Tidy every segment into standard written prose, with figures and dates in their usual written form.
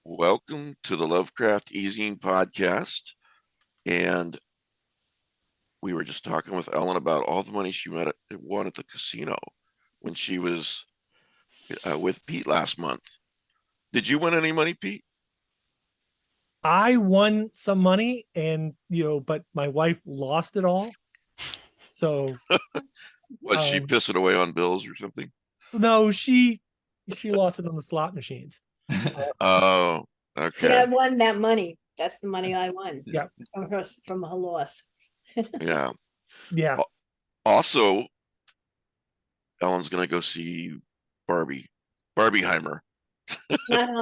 Welcome to the Lovecraft Easing podcast. And we were just talking with Ellen about all the money she won at the casino when she was with Pete last month. Did you win any money, Pete? I won some money but my wife lost it all. So Was she pissing away on bills or something? no, she lost it on the slot machines. Oh, See, I okay. won that money. That's the money I won Yeah. from her loss. Yeah. Yeah. Also, Ellen's going to go see Barbieheimer.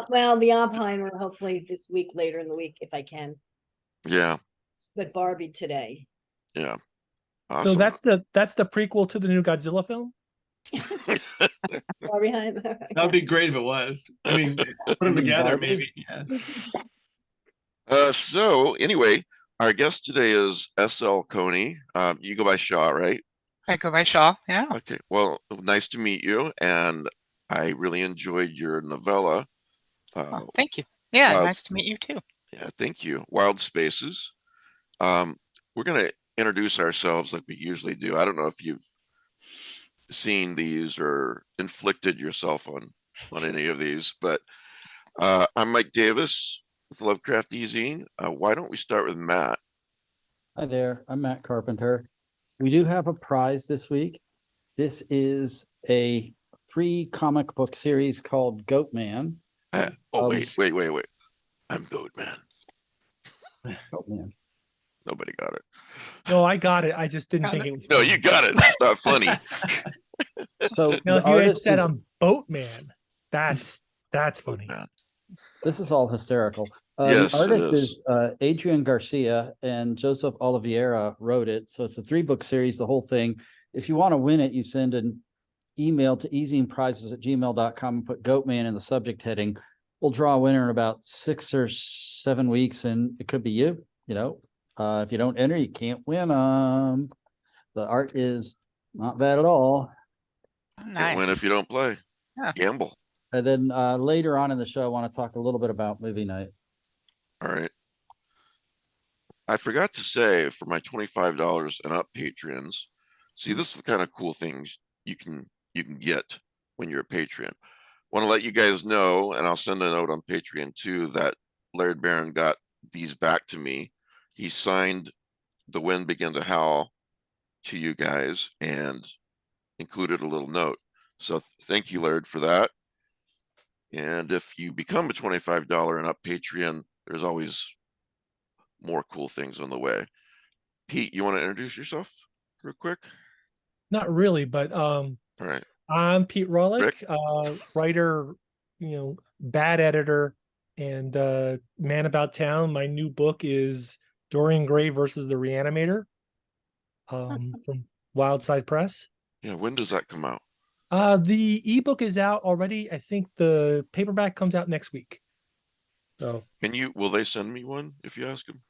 Well, the Oppenheimer, hopefully this week, later in the week, if I can. Yeah. But Barbie today. Yeah. So Awesome. that's the prequel to the new Godzilla film. Barbieheimer. That would be great if it was. I mean, put them together, maybe. Yeah. So anyway, our guest today is SL Coney. You go by Shaw, right? I go by Shaw, yeah. Okay. Well, nice to meet you, and I really enjoyed your novella. Thank you. Yeah, Wild, nice to meet you too. Yeah, thank you. Wild Spaces. We're going to introduce ourselves like we usually do. I don't know if you've seen these or inflicted yourself on any of these, but I'm Mike Davis with Lovecraft Easing. Why don't we start with Matt? Hi there, I'm Matt Carpenter. We do have a prize this week. This is a 3 comic book series called Goatman. Wait. I'm Goatman. Goatman. Nobody got it. No, I got it. I just didn't think it was No, funny. you got it. It's not funny. So Now, if you had said I'm Boatman, that's funny. Boatman. This is all hysterical. Yes, the it artist is. is Adrian Garcia, and Joseph Oliveira wrote it. So it's a 3-book series, the whole thing. If you want to win it, you send an email to easingprizes@gmail.com and put Goatman in the subject heading. We'll draw a winner in about 6 or 7 weeks, and it could be you. If you don't enter, you can't win. The art is not bad at all. Can't Nice. win if you don't play. Yeah. Gamble. And then later on in the show, I want to talk a little bit about movie night. All right. I forgot to say for my $25 and up patrons, see, this is the kind of cool things you can get when you're a patron. Want to let you guys know, and I'll send a note on Patreon too, that Laird Barron got these back to me. He signed The Wind Began to Howl to you guys and included a little note. So thank you, Laird, for that. And if you become a $25 and up Patreon, there's always more cool things on the way. Pete, you want to introduce yourself real quick? Not really, but All right. I'm Pete Rawlick, Rick? writer, bad editor, and man about town. My new book is Dorian Gray versus the Reanimator, from Wildside Press. Yeah, when does that come out? The ebook is out already. I think the paperback comes out next week. So Will they send me one if you ask them?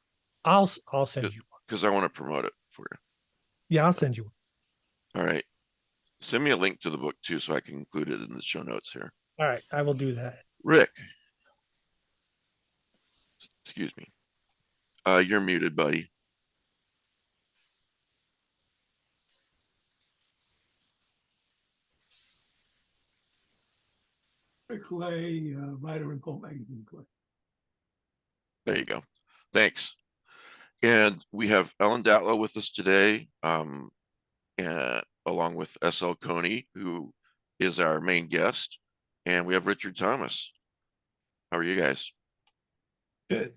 I'll send you one. Because I want to promote it for you. Yeah, I'll send you one. All right. Send me a link to the book too, so I can include it in the show notes here. All right, I will do that. Rick. Excuse me. You're muted, buddy. Rick Clay, writer in Pulp Magazine. There you go. Thanks. And we have Ellen Dattlow with us today, and along with SL Coney, who is our main guest. And we have Richard Thomas. How are you guys? Good.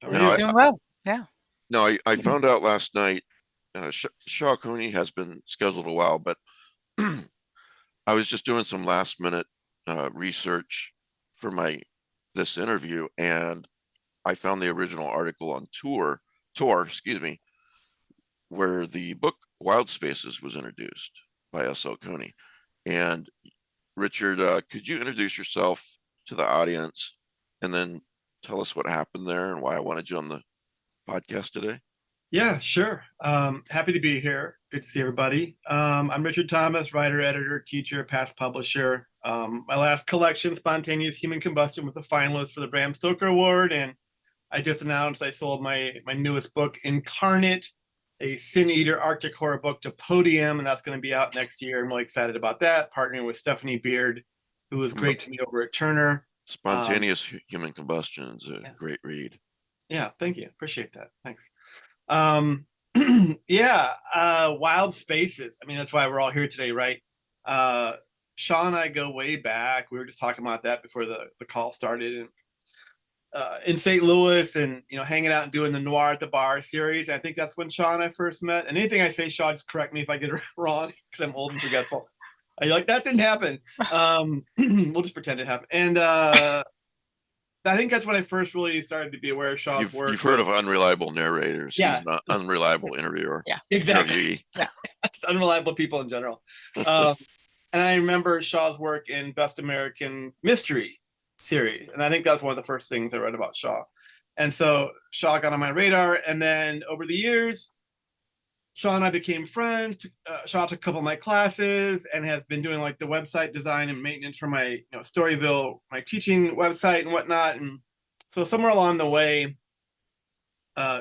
How are Now, you? Doing well. Yeah. No, I found out last night, Shaw Coney has been scheduled a while, but I was just doing some last minute research for this interview, and I found the original article on Tor, where the book Wild Spaces was introduced by S.L. Coney. And Richard, could you introduce yourself to the audience and then tell us what happened there and why I wanted you on the podcast today? Yeah, sure. Happy to be here. Good to see everybody. I'm Richard Thomas, writer, editor, teacher, past publisher. My last collection, Spontaneous Human Combustion, was a finalist for the Bram Stoker Award, and I just announced I sold my newest book, Incarnate, a Sin Eater Arctic horror book, to Podium, and that's going to be out next year. I'm really excited about that. Partnering with Stephanie Beard, who was great to me over at Turner. Spontaneous Human Combustion is a great read. Yeah, thank you. Appreciate that. Thanks. Wild Spaces. I mean, that's why we're all here today, right? Sean and I go way back. We were just talking about that before the call started, and in St. Louis, and hanging out and doing the Noir at the Bar series. I think that's when Sean and I first met. And anything I say, Sean, just correct me if I get it wrong, because I'm old and forgetful. You're like, that didn't happen. We'll just pretend it happened. And I think that's when I first really started to be aware of Shaw's work. You've heard of unreliable narrators. Yeah. He's an unreliable interviewer. Yeah, exactly. Yeah. It's unreliable people in general. And I remember Shaw's work in Best American Mystery series. And I think that's one of the first things I read about Shaw. And so Shaw got on my radar. And then over the years, Shaw and I became friends. Shaw took a couple of my classes and has been doing like the website design and maintenance for my Storyville, my teaching website and whatnot. And so somewhere along the way,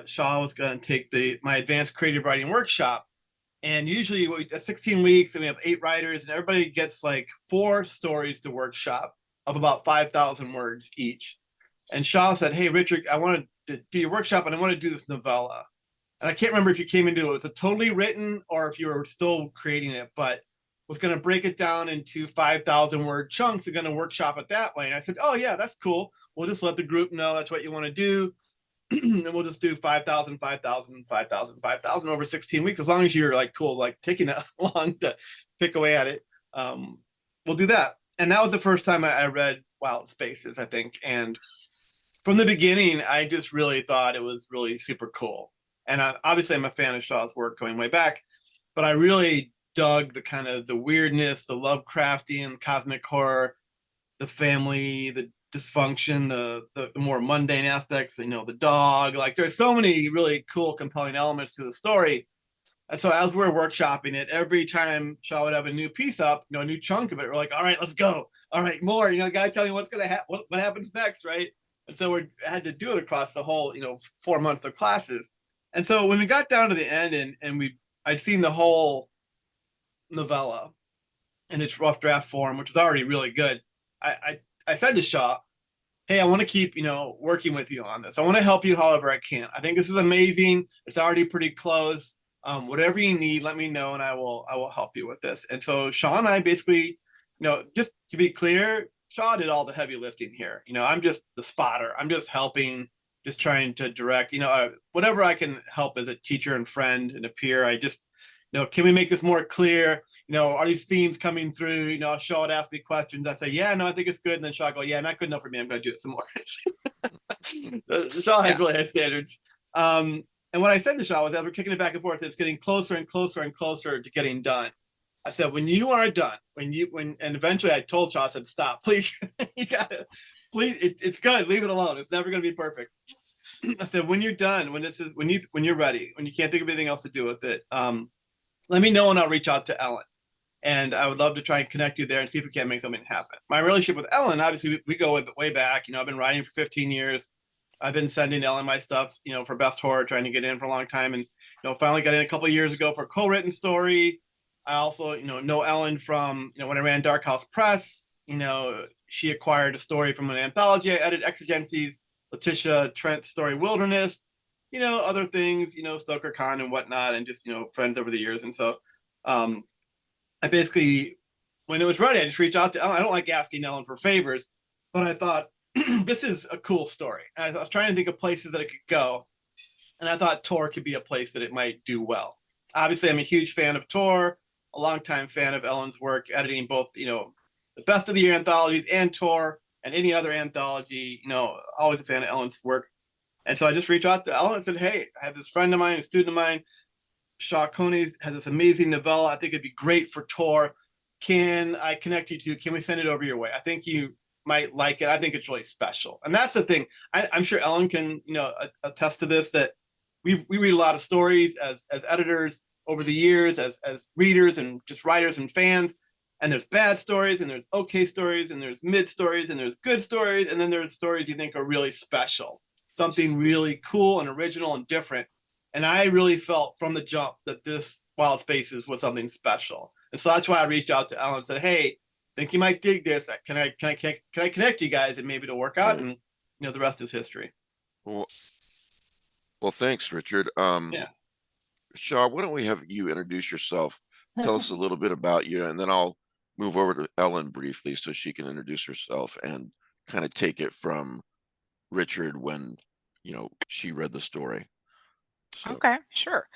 Shaw was going to take my advanced creative writing workshop. And usually at 16 weeks, and we have 8 writers, and everybody gets like 4 stories to workshop of about 5,000 words each. And Shaw said, "Hey, Richard, I want to do your workshop, and I want to do this novella." And I can't remember if you came into it with a totally written or if you were still creating it, but was going to break it down into 5,000 word chunks and going to workshop it that way. And I said, "Oh yeah, that's cool. We'll just let the group know that's what you want to do. And we'll just do 5,000, 5,000, 5,000, 5,000 over 16 weeks. As long as you're like cool, like taking that long to pick away at it. We'll do that." And that was the first time I read Wild Spaces, I think. And from the beginning, I just really thought it was really super cool. And obviously I'm a fan of Shaw's work going way back, but I really dug the kind of the weirdness, the Lovecraftian cosmic horror, the family, the dysfunction, the more mundane aspects, the dog. Like there's so many really cool, compelling elements to the story. And so as we're workshopping it, every time Shaw would have a new piece up, a new chunk of it, we're like, all right, let's go. All right, more, gotta tell me what's going to happen, what happens next, right? And so we had to do it across the whole, 4 months of classes. And so when we got down to the end and I'd seen the whole novella in its rough draft form, which was already really good, I said to Shaw, "Hey, I want to keep, working with you on this. I want to help you however I can. I think this is amazing. It's already pretty close. Whatever you need, let me know, and I will help you with this." And so Shaw and I basically, just to be clear, Shaw did all the heavy lifting here. I'm just the spotter. I'm just helping, just trying to direct, whatever I can help as a teacher and friend and a peer. I just, can we make this more clear? Are these themes coming through? Shaw would ask me questions. I say, "Yeah, no, I think it's good." And then Shaw would go, "Yeah, not good enough for me. I'm going to do it some more." Shaw has really high standards. And what I said to Shaw was, as we're kicking it back and forth, it's getting closer and closer and closer to getting done. I said, "When you are done, and eventually I told Shaw, I said, stop, please, you gotta, please, it's good, leave it alone. It's never going to be perfect." I said, "When you're done, when you're ready, when you can't think of anything else to do with it, let me know and I'll reach out to Ellen. And I would love to try and connect you there and see if we can't make something happen." My relationship with Ellen, obviously we go way back. I've been writing for 15 years. I've been sending Ellen my stuff, for Best Horror, trying to get in for a long time. And, finally got in a couple of years ago for a co-written story. I also, know Ellen from, when I ran Dark House Press. She acquired a story from an anthology I edited, Exigencies, Letitia Trent story Wilderness, other things, Stoker Con and whatnot, and just, friends over the years. And so I basically, when it was ready, I just reached out to Ellen. I don't like asking Ellen for favors, but I thought, this is a cool story. And I was trying to think of places that it could go. And I thought Tor could be a place that it might do well. Obviously, I'm a huge fan of Tor, a longtime fan of Ellen's work, editing both, the Best of the Year anthologies and Tor and any other anthology, always a fan of Ellen's work. And so I just reached out to Ellen and said, "Hey, I have this friend of mine, a student of mine, SL Coney, has this amazing novella. I think it'd be great for Tor. Can I connect you to? Can we send it over your way? I think you might like it. I think it's really special." And that's the thing. I'm sure Ellen can, attest to this, that we read a lot of stories as editors over the years, as readers and just writers and fans. And there's bad stories, and there's okay stories, and there's mid stories, and there's good stories, and then there's stories you think are really special, something really cool and original and different. And I really felt from the jump that this Wild Spaces was something special. And so that's why I reached out to Ellen and said, hey, think you might dig this. Can I connect you guys and maybe to work out? And the rest is history. Well, thanks, Richard. Yeah. Shaw, why don't we have you introduce yourself? Tell us a little bit about you, and then I'll move over to Ellen briefly so she can introduce herself and kind of take it from Richard when, she read the story. So. Okay, sure.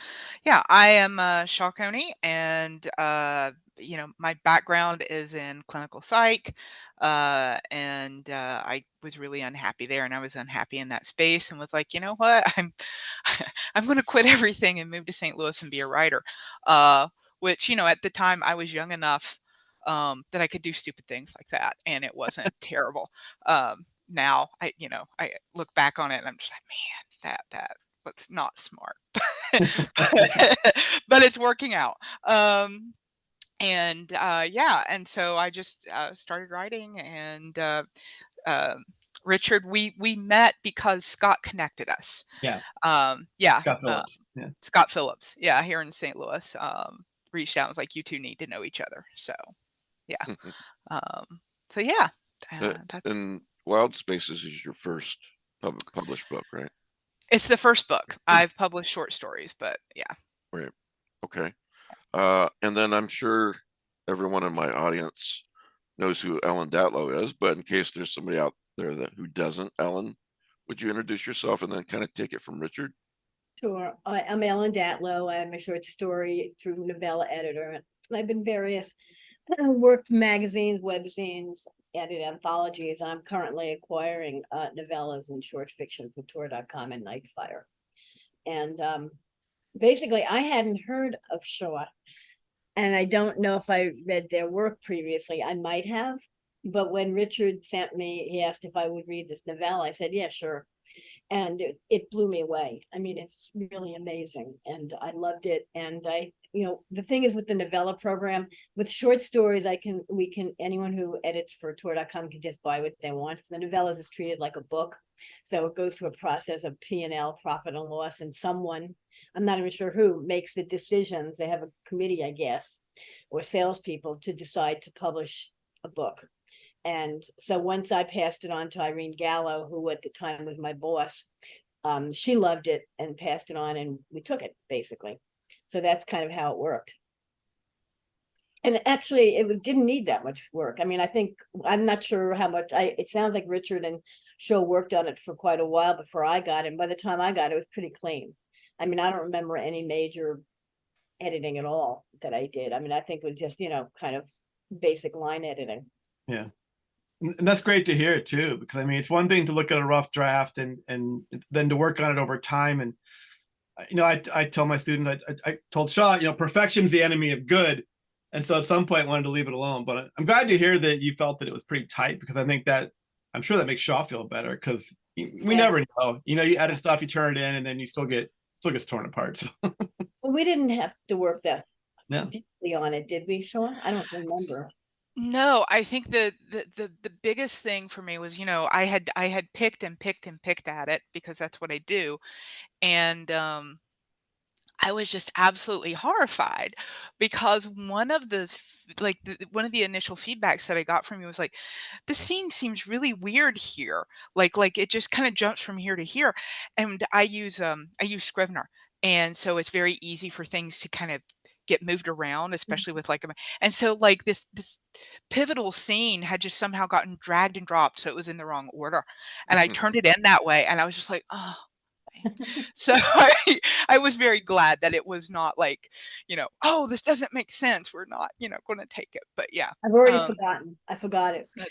Yeah, I am SL Coney, and my background is in clinical psych, and I was really unhappy there, and I was unhappy in that space, and was like, you know what, I'm going to quit everything and move to St. Louis and be a writer. Which at the time I was young enough that I could do stupid things like that, and it wasn't terrible. Now I look back on it and I'm just like, man, that was not smart, but it's working out. And so I just started writing, and Richard, we met because Scott connected us. Yeah. Scott Phillips. Scott Phillips. Yeah, here in St. Louis. Reached out and was like, you two need to know each other. So yeah. That's, and Wild Spaces is your first published book, right? It's the first book. I've published short stories, but yeah. Right. Okay. And then I'm sure everyone in my audience knows who Ellen Dattlow is, but in case there's somebody out there who doesn't, Ellen, would you introduce yourself and then kind of take it from Richard? Sure. I'm Ellen Dattlow. I'm a short story through novella editor. And I've been worked magazines, webzines, edited anthologies. And I'm currently acquiring novellas and short fiction from Tor.com and Nightfire. And basically, I hadn't heard of Shaw. And I don't know if I read their work previously. I might have. But when Richard sent me, he asked if I would read this novella. I said, yeah, sure. And it blew me away. I mean, it's really amazing, and I loved it. And the thing is with the novella program, with short stories, anyone who edits for Tor.com can just buy what they want. For the novellas, it's treated like a book, so it goes through a process of P&L, profit and loss, and someone, I'm not even sure who, makes the decisions. They have a committee, I guess, or salespeople to decide to publish a book. And so once I passed it on to Irene Gallo, who at the time was my boss, she loved it and passed it on, and we took it basically. So that's kind of how it worked. And actually, it didn't need that much work. I mean, I'm not sure how much. It sounds like Richard and Shaw worked on it for quite a while before I got it. And by the time I got it, it was pretty clean. I mean, I don't remember any major editing at all that I did. I mean, I think it was just, kind of basic line editing. Yeah. And that's great to hear too, because I mean, it's one thing to look at a rough draft and then to work on it over time. And, I tell my students, I told Shaw, perfection's the enemy of good. And so at some point I wanted to leave it alone, but I'm glad to hear that you felt that it was pretty tight, because I think I'm sure that makes Shaw feel better, because we never know, you edit stuff, you turn it in, and then you still gets torn apart. So. Well, we didn't have to work that No. deeply on it, did we, Shaw? I don't remember. No, I think the biggest thing for me was, I had picked at it because that's what I do. And I was just absolutely horrified, because one of the initial feedbacks that I got from you was like, the scene seems really weird here. Like it just kind of jumps from here to here. And I use Scrivener. And so it's very easy for things to kind of get moved around, especially with and so this pivotal scene had just somehow gotten dragged and dropped, so it was in the wrong order, and I turned it in that way, and I was just like, oh man. So I was very glad that it was not like, oh, this doesn't make sense, we're not going to take it. But yeah, I've already forgotten. I forgot it. But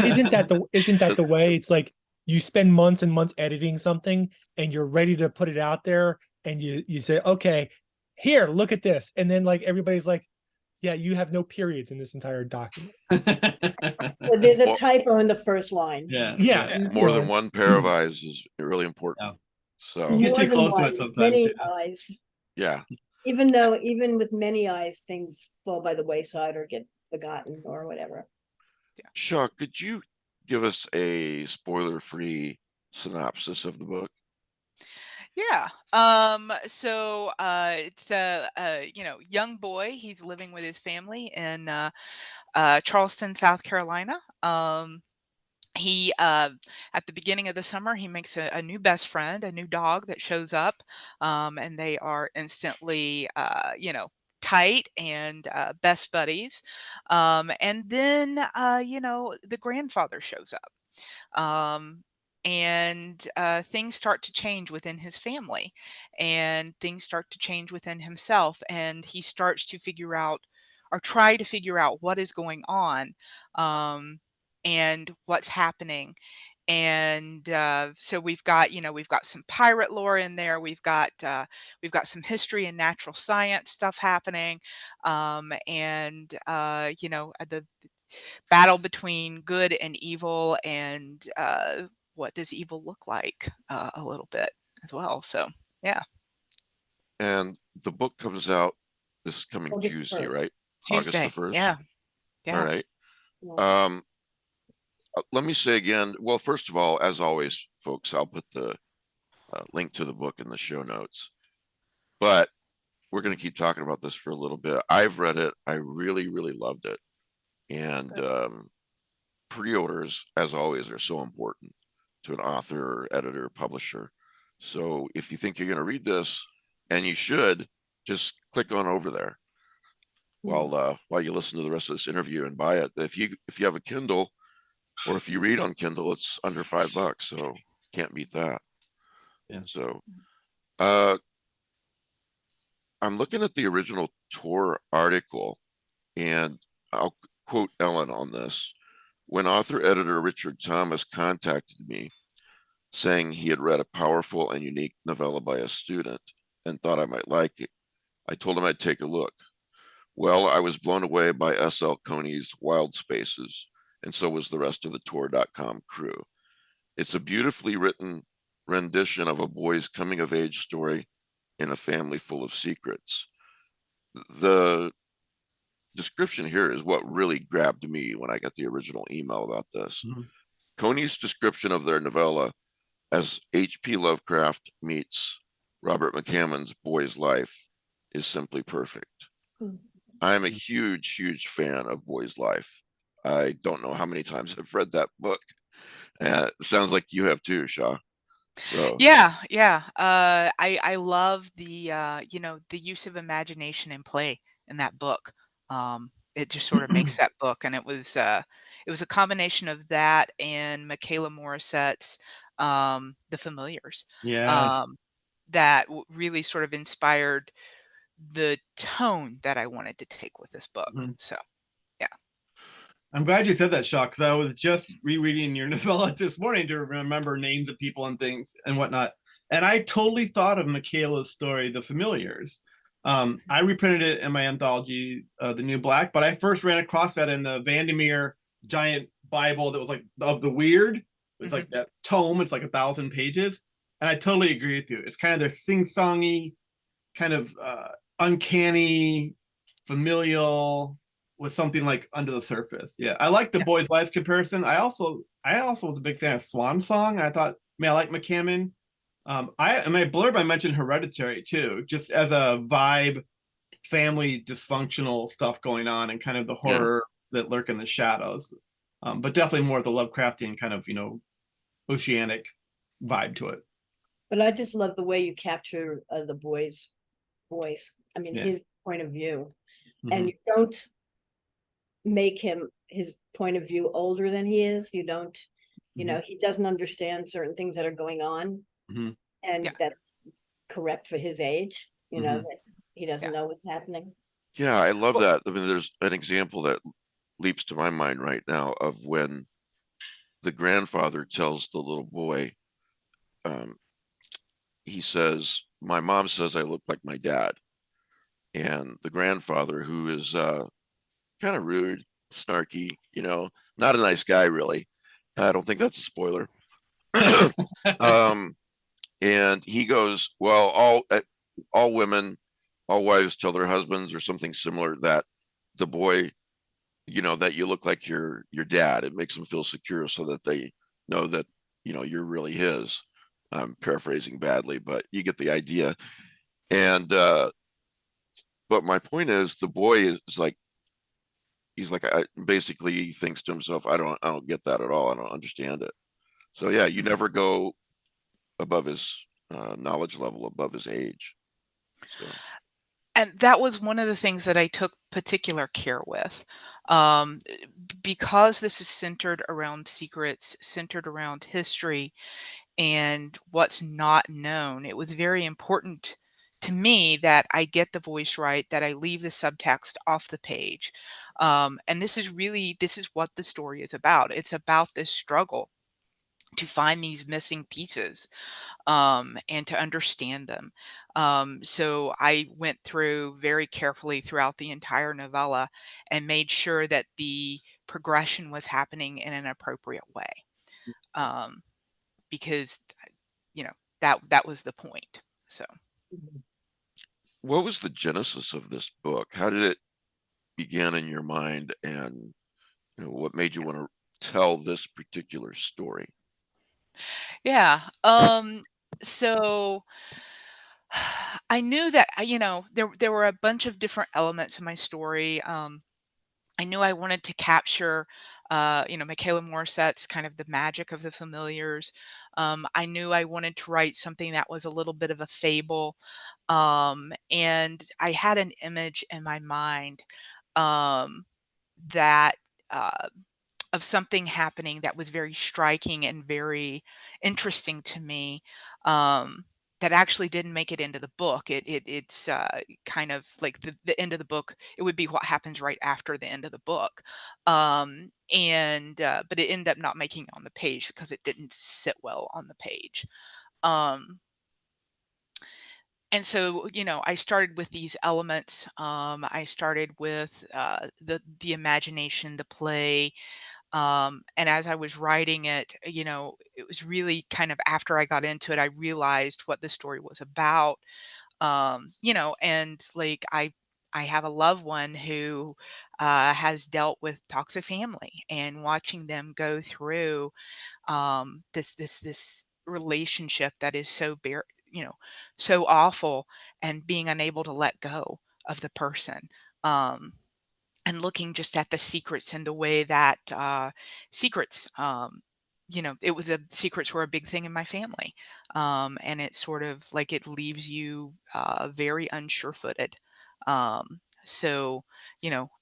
isn't that the way? It's like you spend months and months editing something, and you're ready to put it out there, and you say, okay, here, look at this. And then everybody's like, yeah, you have no periods in this entire document. So there's a typo in the first line. Yeah. Yeah. More than one pair of eyes is really important. So You get More too than close to it one, sometimes, many yeah. eyes. yeah, Even with many eyes, things fall by the wayside or get forgotten or whatever. Shaw, could you give us a spoiler-free synopsis of the book? Yeah. So it's a young boy. He's living with his family in Charleston, South Carolina. He at the beginning of the summer he makes a new best friend, a new dog that shows up, and they are instantly tight and best buddies. And then the grandfather shows up. And things start to change within his family, and things start to change within himself, and he starts to figure out or try to figure out what is going on, um, and what's happening. And so we've got some pirate lore in there. We've got some history and natural science stuff happening, and the battle between good and evil, and what does evil look like, a little bit as well. So yeah, And the book comes out this coming August Tuesday, 1st. right? August the Tuesday. 1st. Yeah, All yeah. right. Yeah. Let me say again, well, first of all, as always, folks, I'll put the link to the book in the show notes. But we're going to keep talking about this for a little bit. I've read it. I really, really loved it. And pre-orders, as always, are so important to an author, editor, publisher. So if you think you're going to read this, and you should, just click on over there while you listen to the rest of this interview and buy it. If you have a Kindle, or if you read on Kindle, it's under $5, so can't beat that. Yeah. So I'm looking at the original Tor article, and I'll quote Ellen on this. When author editor Richard Thomas contacted me saying he had read a powerful and unique novella by a student and thought I might like it, I told him I'd take a look. Well, I was blown away by SL Coney's Wild Spaces, and so was the rest of the Tor.com crew. It's a beautifully written rendition of a boy's coming of age story in a family full of secrets. The description here is what really grabbed me when I got the original email about this. Mm-hmm. Coney's description of their novella as H.P. Lovecraft meets Robert McCammon's Boy's Life is simply perfect. I'm a huge, huge fan of Boy's Life. I don't know how many times I've read that book. Sounds like you have too, Shaw. So Yeah, yeah. I love the use of imagination and play in that book. It just sort of makes that book, and it was a combination of that and Michaela Morissette's The Familiars, Yes. that really sort of inspired the tone that I wanted to take with this book. Mhm. So yeah. I'm glad you said that, Shaw, because I was just rereading your novella this morning to remember names of people and things and whatnot. And I totally thought of Michaela's story, The Familiars. I reprinted it in my anthology, The New Black, but I first ran across that in the Vandermeer giant Bible that was like of the weird. It's like that tome, it's like 1,000 pages. And I totally agree with you. It's kind of this sing-songy, kind of uncanny, familial, with something like under the surface. Yeah, I like the Boy's Life comparison. I also was a big fan of Swan Song. I thought, man, I like McCammon. In my blurb I mentioned Hereditary too, just as a vibe, family dysfunctional stuff going on, and kind of the horror that lurk in the shadows. But definitely more of the Lovecraftian kind of oceanic vibe to it. But I just love the way you capture the boy's voice. I mean, his point of view, and you don't make him his point of view older than he is. You don't, he doesn't understand certain things that are going on, and that's correct for his age. That he doesn't know what's happening. yeah, I love that. I mean, there's an example that leaps to my mind right now of when the grandfather tells the little boy, he says, my mom says I look like my dad. And the grandfather, who is kind of rude, snarky, not a nice guy, really. I don't think that's a spoiler. And he goes, well, all women, all wives tell their husbands or something similar that the boy, that you look like your dad. It makes them feel secure so that they know that, you're really his. I'm paraphrasing badly, but you get the idea. And but my point is, the boy is like, he's like, basically he thinks to himself, I don't get that at all. I don't understand it. So yeah, you never go above his knowledge level, above his age. So And that was one of the things that I took particular care with. Um, because this is centered around secrets, centered around history and what's not known, it was very important to me that I get the voice right, that I leave the subtext off the page. And this is what the story is about. It's about this struggle to find these missing pieces, and to understand them. So I went through very carefully throughout the entire novella and made sure that the progression was happening in an appropriate way, um, because that was the point. So what was the genesis of this book? How did it begin in your mind, and what made you want to tell this particular story? yeah, so I knew that there were a bunch of different elements in my story. I knew I wanted to capture, Michaela Morissette's kind of the magic of the familiars. I knew I wanted to write something that was a little bit of a fable, and I had an image in my mind, um, that uh, of something happening that was very striking and very interesting to me. Um, that actually didn't make it into the book. It's kind of like the end of the book. It would be what happens right after the end of the book, and but it ended up not making it on the page because it didn't sit well on the page. Um, and so, I started with these elements. I started with the imagination, the play, and as I was writing it, it was really kind of after I got into it, I realized what the story was about. And like I have a loved one who has dealt with toxic family, and watching them go through this relationship that is so awful, and being unable to let go of the person. Um, and looking just at the secrets and the way that secrets secrets were a big thing in my family, and it's sort of like it leaves you very unsure-footed. So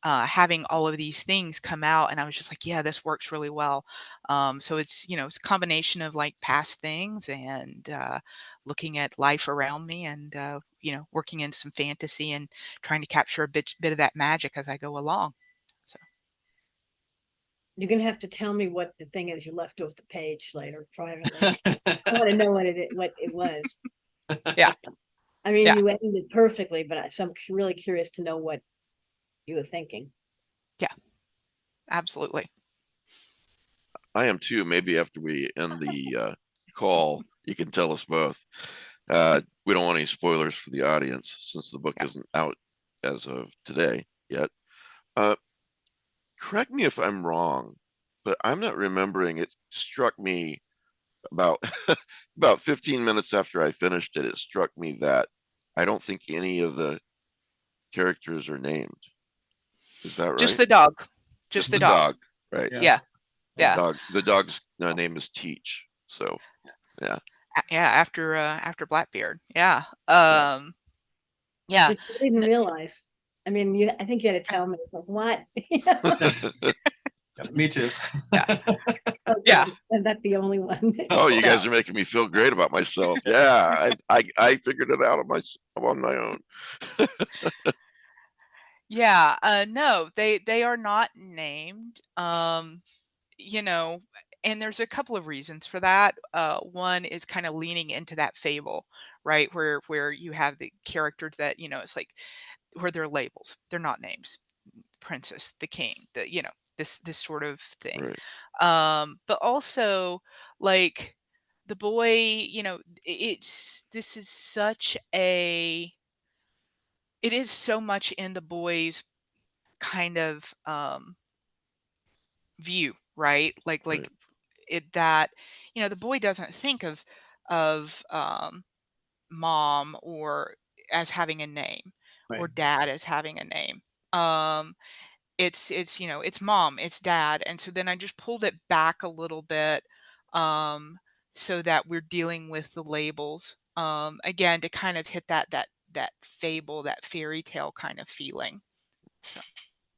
having all of these things come out, and I was just like, yeah, this works really well. So it's a combination of like past things, and looking at life around me, and working in some fantasy and trying to capture a bit of that magic as I go along. So You're gonna have to tell me what the thing is you left off the page later privately. I want to know what it was. yeah, I mean, yeah, you ended it perfectly, but so I'm really curious to know what you were thinking. yeah, absolutely. I am too. Maybe after we end the call, you can tell us both. We don't want any spoilers for the audience since the book Yeah. isn't out as of today yet. Uh, correct me if I'm wrong, but I'm not remembering. It struck me about about 15 minutes after I finished it. It struck me that I don't think any of the characters are named. Is that right? Just the dog. Just Just the the dog. dog, right? Yeah. Yeah. Yeah. The dog's name is Teach. So yeah. Yeah. After Blackbeard. Yeah. Yeah. Yeah. Which I didn't realize. I mean, I think you had to tell me, like, what? Yeah, me too. Yeah. Okay, Yeah. I'm not the only one. Oh, you No. guys are making me feel great about myself. Yeah, I figured it out on my own. Yeah. No, they are not named. You know, and there's a couple of reasons for that. One is kind of leaning into that fable, right? Where you have the characters that, it's like where they're labels. They're not names. Princess, the king, this sort of thing. Right. But also like the boy, you know, this is such a, it is so much in the boy's kind of view, right? Right. It that, you know, the boy doesn't think of mom or as having a name or Right. dad as having a name. Um it's you know, it's mom, it's dad. And so then I just pulled it back a little bit, um so that we're dealing with the labels, again, to kind of hit that fable, that fairy tale kind of feeling. So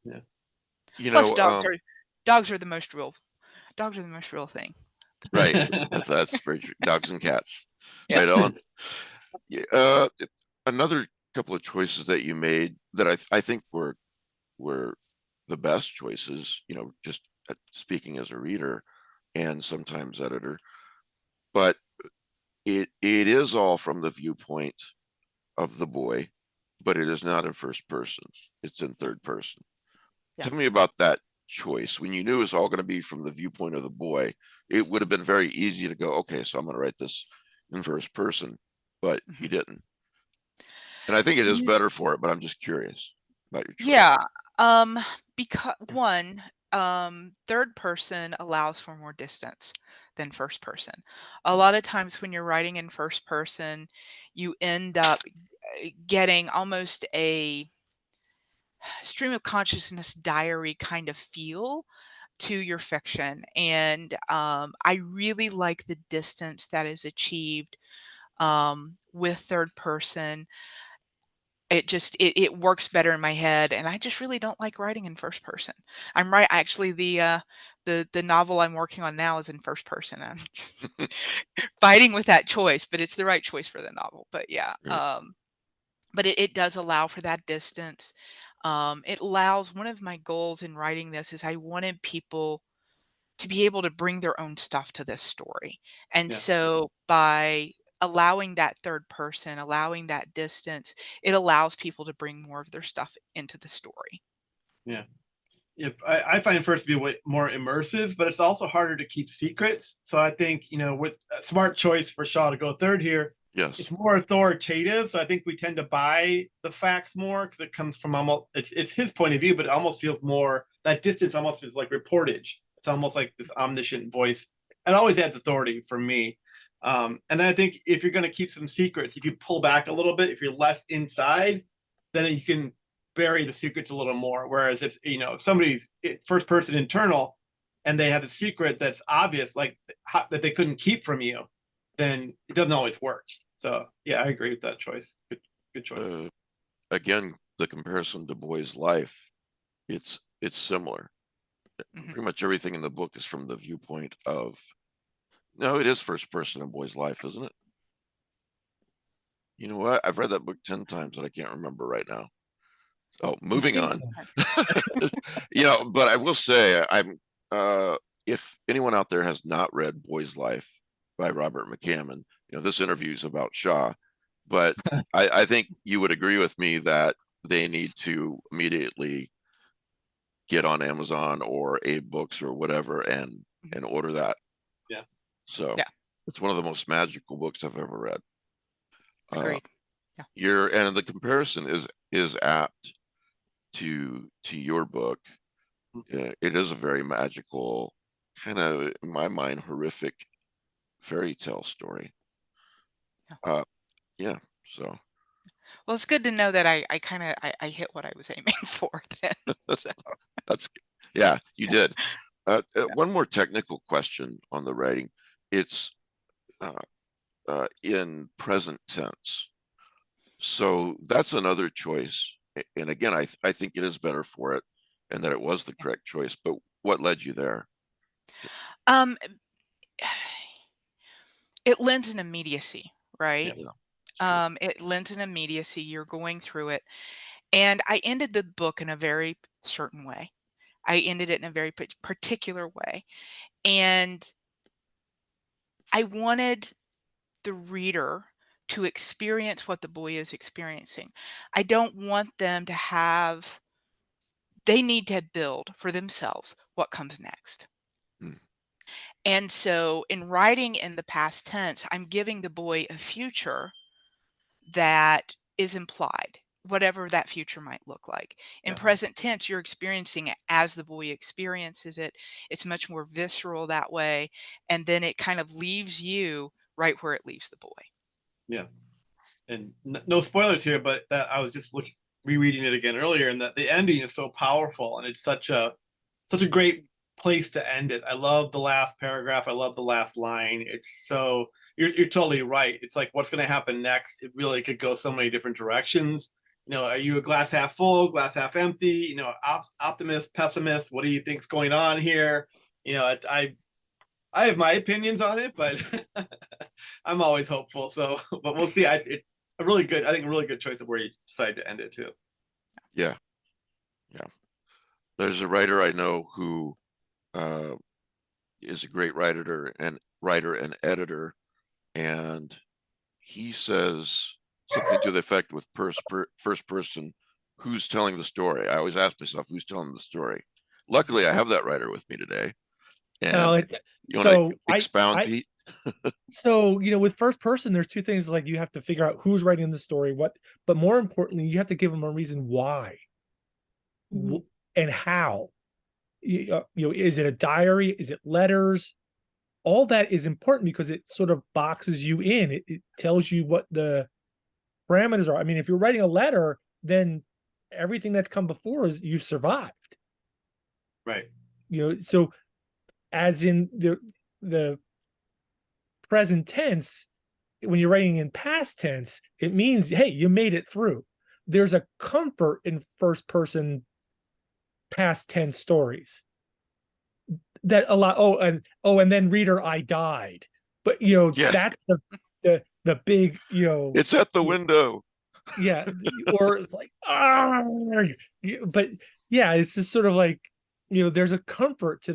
You plus know, dogs are the most real, dogs are the most real thing. right. That's very true. Dogs and cats. Yeah. Right, Ellen? Yeah, another couple of choices that you made that I think were the best choices, you know, just speaking as a reader and sometimes editor, but it is all from the viewpoint of the boy, but it is not in first person. It's in third person. Yeah. Tell me about that choice. When you knew it was all going to be from the viewpoint of the boy, it would have been very easy to go, okay, so I'm going to write this in first person, but you didn't. And I think it is Yeah. better for it, but I'm just curious about your choice. Yeah, because one, third person allows for more distance than first person. A lot of times when you're writing in first person, you end up getting almost a stream of consciousness diary kind of feel to your fiction. And I really like the distance that is achieved with third person. It works better in my head, and I just really don't like writing in first person. I'm right, actually, the novel I'm working on now is in first person. I'm fighting with that choice, but it's the right choice for the novel. But yeah, Right. but it does allow for that distance. It allows, one of my goals in writing this is I wanted people to be able to bring their own stuff to this story. And Yeah. so by allowing that third person, allowing that distance, it allows people to bring more of their stuff into the story. Yeah. If I find first to be way more immersive, but it's also harder to keep secrets. So I think, you know, with a smart choice for Shaw to go third here, Yes. it's more authoritative. So I think we tend to buy the facts more because it comes from almost, it's his point of view, but it almost feels more, that distance almost feels like reportage. It's almost like this omniscient voice. It always adds authority for me. And I think if you're going to keep some secrets, if you pull back a little bit, if you're less inside, then you can bury the secrets a little more. Whereas if, you know, if somebody's first person internal and they have a secret that's obvious, like that they couldn't keep from you, then it doesn't always work. So yeah, I agree with that choice. Good choice. Again, the comparison to Boy's life, it's similar. Mhm. Pretty much everything in the book is from the viewpoint of, no, it is first person in Boy's life, isn't it? You know what? I've read that book 10 times and I can't remember right now. Oh, moving think on. so. You know, but I will say, if anyone out there has not read Boy's Life by Robert McCammon, you know, this interview is about Shaw, but I think you would agree with me that they need to immediately get on Amazon or Abe Books or whatever and order that. Yeah. So Yeah. it's one of the most magical books I've ever read. Agreed. And the comparison is apt to your book. It is a very magical, kind of, in my mind, horrific fairy tale story. Yeah. So Well, it's good to know that I kind of I hit what I was aiming for then. So, that's, yeah, you did. yeah. One more technical question on the writing. It's in present tense. So that's another choice. And again, I think it is better for it and that it was the correct choice. But what led you there? Um, it lends an immediacy, right? Yeah, It lends an immediacy. You're going through it. And I ended the book in a very certain way. I ended it in a very particular way. And I wanted the reader to experience what the boy is experiencing. I don't want them to have, they need to build for themselves what comes next. Hmm. And so in writing in the past tense, I'm giving the boy a future that is implied, whatever that future might look like. In Yeah. present tense, you're experiencing it as the boy experiences it. It's much more visceral that way. And then it kind of leaves you right where it leaves the boy. Yeah. And no spoilers here, but that I was just rereading it again earlier, and that the ending is so powerful, and it's such a great place to end it. I love the last paragraph. I love the last line. It's so you're totally right. It's like, what's going to happen next? It really could go so many different directions. You know, are you a glass half full, glass half empty? You know, optimist, pessimist? What do you think's going on here? You know, I have my opinions on it, but I'm always hopeful. So, but we'll see. I think a really good choice of where you decide to end it too. Yeah. There's a writer I know who is a great writer and editor, and he says something to the effect with first person, who's telling the story. I always ask myself, who's telling the story? Luckily, I have that writer with me today. And you want to expound, Pete? So, with first person, there's two things, like you have to figure out who's writing the story, but more importantly, you have to give them a reason why and how. Is it a diary? Is it letters? All that is important because it sort of boxes you in. It tells you what the parameters are. I mean, if you're writing a letter, then everything that's come before is you've survived. Right. So as in the present tense, when you're writing in past tense, it means, hey, you made it through. There's a comfort in first person past tense stories that a lot. And then reader, I died. But that's the big, it's at the window. Yeah. Or it's like, but yeah, it's just sort of like, there's a comfort to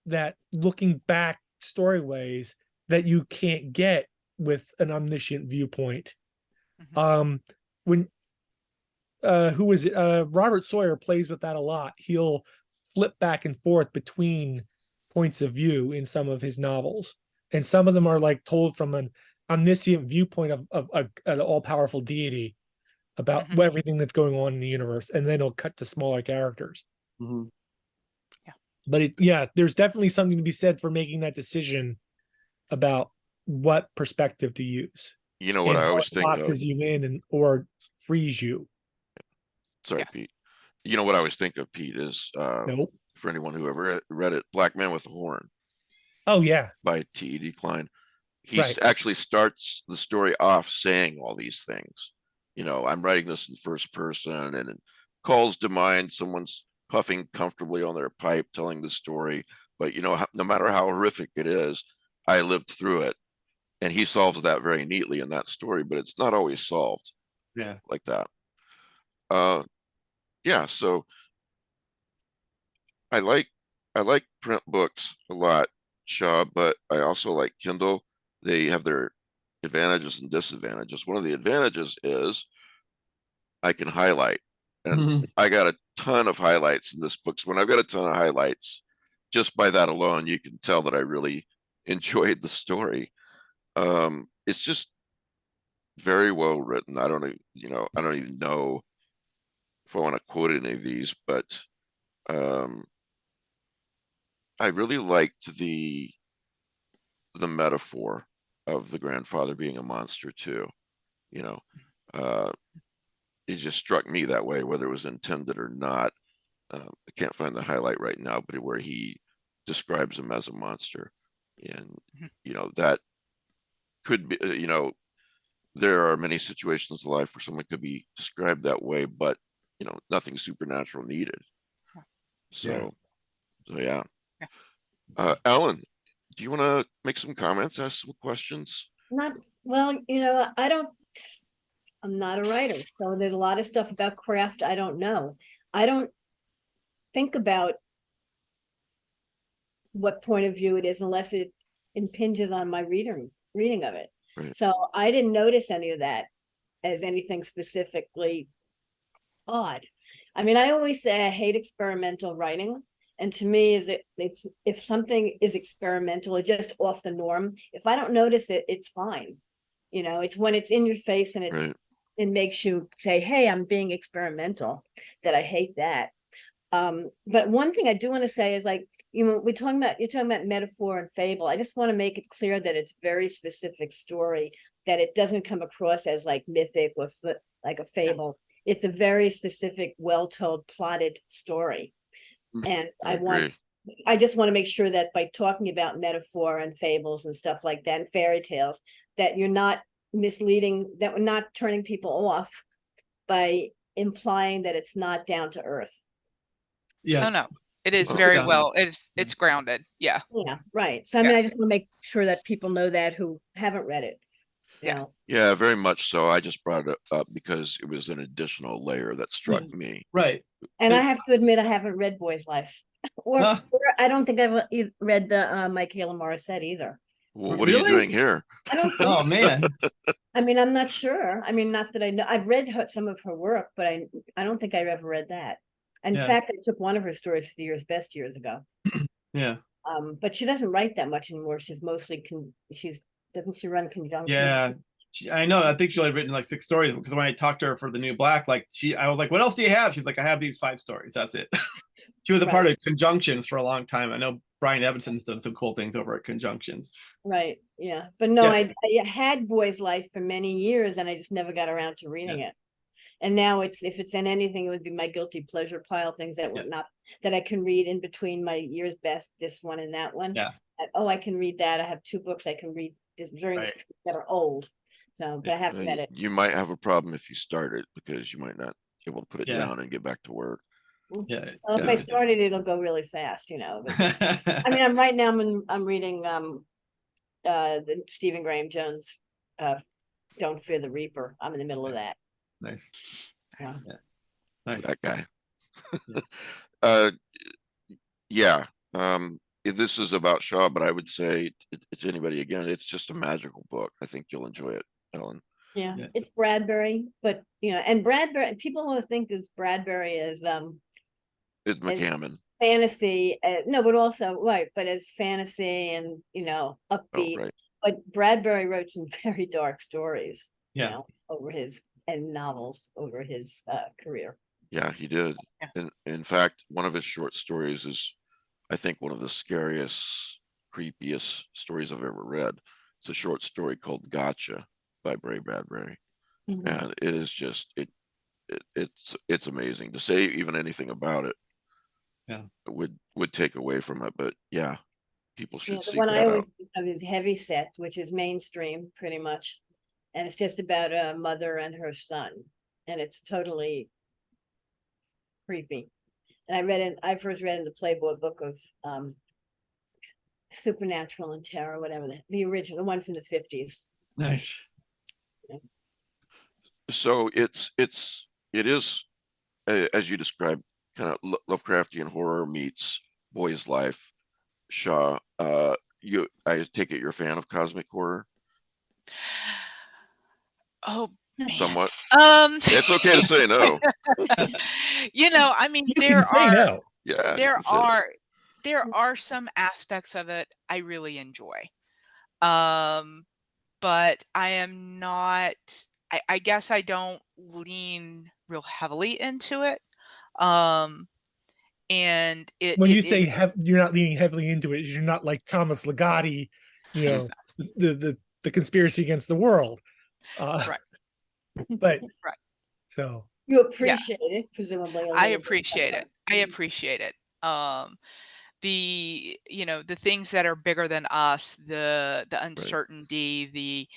that looking back story ways that you can't get with an omniscient viewpoint. When who is it? Robert Sawyer plays with that a lot. He'll flip back and forth between points of view in some of his novels, and some of them are like told from an omniscient viewpoint of an all-powerful deity about everything that's going on in the universe, and then it'll cut to smaller characters. But there's definitely something to be said for making that decision about what perspective to use. You know what I always think boxes you in or frees you. Sorry, Pete. You know what I always think of, Pete, is Nope. for anyone who ever read it, Black Man with a Horn. Oh yeah. By T.E.D. Klein. He actually starts the story off saying all these things. I'm writing this in first person, and it calls to mind someone's puffing comfortably on their pipe, telling the story. But no matter how horrific it is, I lived through it. And he solves that very neatly in that story, but it's not always solved like that. So I like print books a lot, Shaw, but I also like Kindle. They have their advantages and disadvantages. One of the advantages is I can highlight, and I got a ton of highlights in this book. So when I've got a ton of highlights, just by that alone, you can tell that I really enjoyed the story. It's just very well written. I don't even know if I want to quote any of these, but I really liked the metaphor of the grandfather being a monster too. It just struck me that way, whether it was intended or not. I can't find the highlight right now, but where he describes him as a monster, and that could be, there are many situations in life where someone could be described that way, but nothing supernatural needed. So yeah. Ellen, do you want to make some comments, ask some questions? I'm not a writer, so there's a lot of stuff about craft I don't know. I don't think about what point of view it is unless it impinges on my reading of it. Right. So I didn't notice any of that as anything specifically odd. I mean, I always say I hate experimental writing, And to me, it's if something is experimental or just off the norm, if I don't notice it, it's fine. You know, it's when it's in your face and Right. it makes you say, hey, I'm being experimental, that I hate that. But one thing I do want to say is, like, you know, you're talking about metaphor and fable. I just want to make it clear that it's very specific story, that it doesn't come across as like mythic or like a fable. It's a very specific, well-told, plotted story. And I agree. I just want to make sure that by talking about metaphor and fables and stuff like that, and fairy tales, that you're not misleading, that we're not turning people off by implying that it's not down to earth. Yeah. Oh no, it is Oh, very yeah. well. It's grounded. Yeah. Yeah, right. So I mean, I just want to make sure that people know that who haven't read it. You Yeah. know? Yeah, very much so. I just brought it up because it was an additional layer that struck me. Right. And I It's- have to admit, I haven't read Boy's Life, or, Ah. or I don't think I've read the Michaela Morissette either. Well, what are you Really? doing here? I don't. Think Oh so. man. I mean, I'm not sure. I mean, not that I know. I've read some of her work, but I don't think I've ever read that. In Yeah. fact, I took one of her stories for the Year's Best years ago. Yeah. But she doesn't write that much anymore. She's mostly doesn't she run conjunction? Yeah. I know. I think she only written like 6 stories, because when I talked to her for the new Black, like I was like, what else do you have? She's like, I have these 5 stories. That's it. She was a part of Conjunctions for a long time. I know Brian Evanson's done some cool things over at Conjunctions. Right. Yeah. But no, Yeah. I had Boy's Life for many years, and I just never got around to reading it. And now if it's in anything, it would be my guilty pleasure pile, things that would not, that I can read in between my Year's Best, this one and that one. Yeah. Oh, I can read that. I have 2 books I can read during Right. that are old. So, but I haven't read it. You might have a problem if you start it because you might not be able to put it Yeah. down and get back to work. Yeah. Well, if Yeah. I started, it'll go really fast, you know. But, I mean, right now I'm reading the Stephen Graham Jones Don't Fear the Reaper. I'm in the middle of that. Nice. Yeah. Nice. That guy. Yeah. Yeah. This is about Shaw, but I would say to anybody again, it's just a magical book. I think you'll enjoy it, Ellen. Yeah, Yeah. it's Bradbury, but you know, and Bradbury, people want to think is Bradbury is It's McCammon. fantasy, no, but also right, but as fantasy and you know Oh, upbeat. right. But Bradbury wrote some very dark stories, you Yeah. know, and novels over his career. Yeah, he did. Yeah. And in fact, one of his short stories is, I think, one of the scariest, creepiest stories I've ever read. It's a short story called Gotcha by Bradbury. Mhm. And it is just it's amazing. To say even anything about it, Yeah, would take away from it. But yeah, people Yeah, should the seek one I that always out. think of is Heavy Set, which is mainstream pretty much, and it's just about a mother and her son, and it's totally creepy. And I first read in the Playboy book of Supernatural and Terror, whatever the original, the one from the 50s. nice. So it is as you described, kind of Lovecraftian horror meets Boy's Life. Shaw, I take it you're a fan of cosmic horror? Oh man. Somewhat. It's okay to say no. You know, I mean, You can say no. Yeah, you there can say no. are there are some aspects of it I really enjoy. But I am not, I guess I don't lean real heavily into it. And When you say you're not leaning heavily into it, you're not like Thomas Ligotti, you know, the conspiracy against the world. Right. But Right. so You appreciate it, presumably. I appreciate it. I appreciate it. You know, the things that are bigger than us, the uncertainty,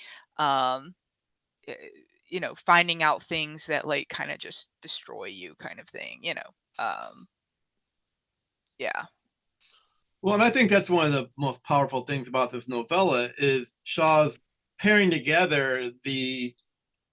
you know, finding out things that like kind of just destroy you kind of thing, you know. Yeah. Well, and I think that's one of the most powerful things about this novella is Shaw's pairing together the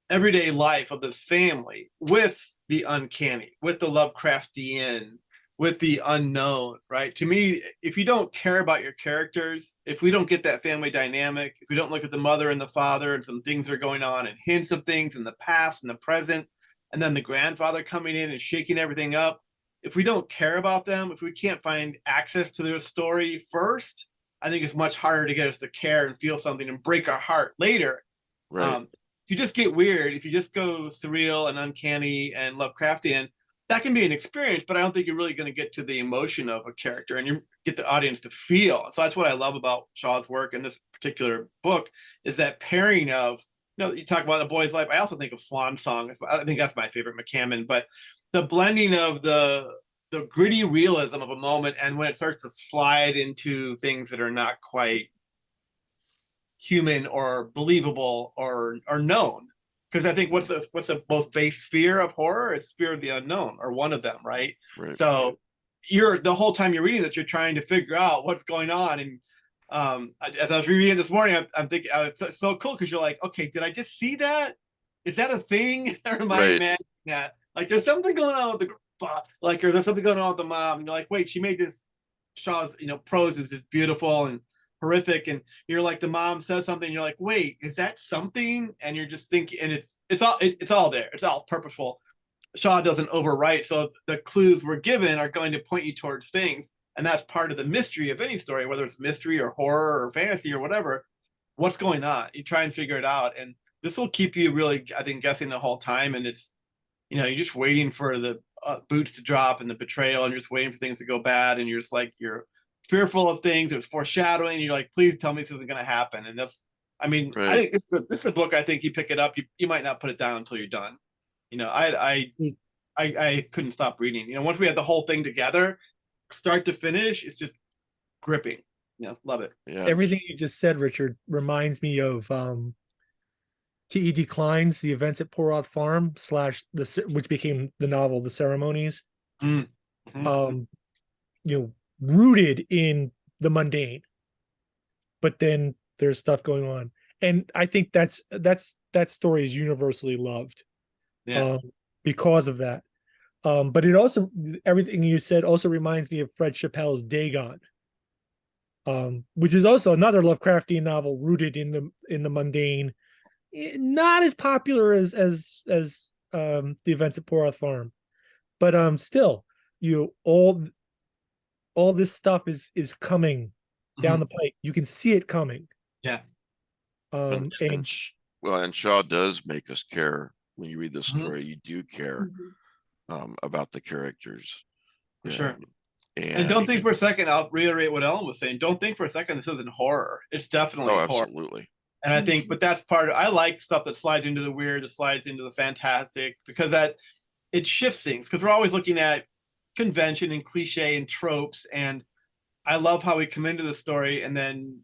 everyday life of this family with the uncanny, with the Lovecraftian, with the unknown, right? To me, if you don't care about your characters, if we don't get that family dynamic, if we don't look at the mother and the father and some things that are going on and hints of things in the past and the present, and then the grandfather coming in and shaking everything up, if we don't care about them, if we can't find access to their story first, I think it's much harder to get us to care and feel something and break our heart later. Right. If you just get weird, if you just go surreal and uncanny and Lovecraftian, that can be an experience, but I don't think you're really going to get to the emotion of a character and you get the audience to feel. So that's what I love about Shaw's work in this particular book, is that pairing of, you talk about A Boy's Life. I also think of Swan Song. I think that's my favorite McCammon, but the blending of the gritty realism of a moment and when it starts to slide into things that are not quite human or believable or known. Because I think what's the most base fear of horror? It's fear of the unknown, or one of them, right? Right. So the whole time you're reading this, you're trying to figure out what's going on. And as I was reading this morning, I'm thinking, it's so cool because you're like, okay, did I just see that? Is that a thing? Or am I imagining that? Like, there's something going on with or there's something going on with the mom. And you're like, wait, she made this. Shaw's, prose is just beautiful and horrific, and you're like, the mom says something, and you're like, wait, is that something? And you're just thinking, and it's all there. It's all purposeful. Shaw doesn't overwrite, so the clues we're given are going to point you towards things, and that's part of the mystery of any story, whether it's mystery or horror or fantasy or whatever. What's going on? You try and figure it out, and this will keep you really, I think, guessing the whole time. And it's, you're just waiting for the boots to drop and the betrayal, and you're just waiting for things to go bad, and you're just like, you're fearful of things. There's foreshadowing. And you're like, please tell me this isn't going to happen. And that's, I think this is a book. I think you pick it up, you might not put it down until you're done. I couldn't stop reading. Once we had the whole thing together, start to finish, it's just gripping. Love it. Yeah. Everything you just said, Richard, reminds me of T.E.D. Klein's The Events at Pooroth Farm / which became the novel The Ceremonies. Mm-hmm. Rooted in the mundane, but then there's stuff going on, and I think that story is universally loved, because of that. But it also, everything you said also reminds me of Fred Chappell's Dagon, which is also another Lovecraftian novel rooted in the mundane, not as popular as The Events at Pooroth Farm, but still, all this stuff is coming down the pike. You can see it coming. Yeah. And Shaw does make us care. When you read this story, you do care about the characters. For sure. And don't think for a second, I'll reiterate what Ellen was saying. Don't think for a second this isn't horror. It's definitely horror. Absolutely. And I think, but that's I like stuff that slides into the weird, that slides into the fantastic, because it shifts things. Because we're always looking at convention and cliche and tropes, and I love how we come into the story, and then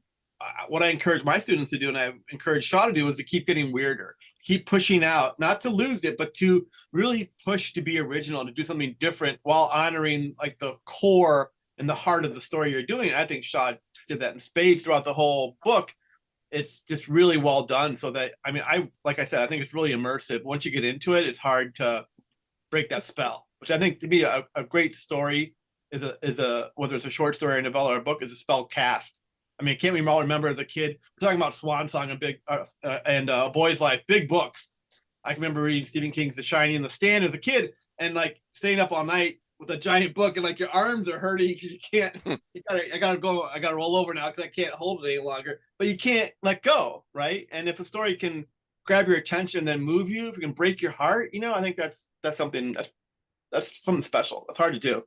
what I encourage my students to do, and I encourage Shaw to do, is to keep getting weirder, keep pushing out, not to lose it, but to really push to be original, to do something different while honoring like the core and the heart of the story you're doing. And I think Shaw did that in spades throughout the whole book. It's just really well done. So that, like I said, I think it's really immersive. Once you get into it, it's hard to break that spell, which I think to be a great story is a whether it's a short story or a novella or a book, is a spell cast. Can't we all remember as a kid, we're talking about Swan Song and A Boy's Life, big books. I can remember reading Stephen King's The Shining in the Stand as a kid, and like staying up all night with a giant book, and like your arms are hurting because you can't. I gotta roll over now because I can't hold it any longer. But you can't let go, right? And if a story can grab your attention and then move you, if it can break your heart, I think that's something that's something special. It's hard to do.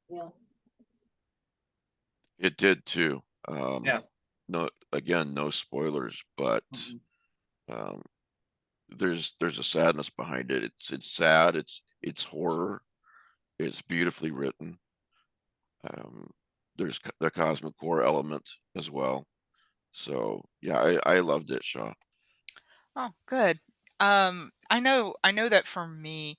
Yeah. It did too. No spoilers, but there's a sadness behind it. It's sad. It's horror. It's beautifully written. There's the cosmic core element as well. So yeah, I loved it, Shaw. Oh, good. I know that for me,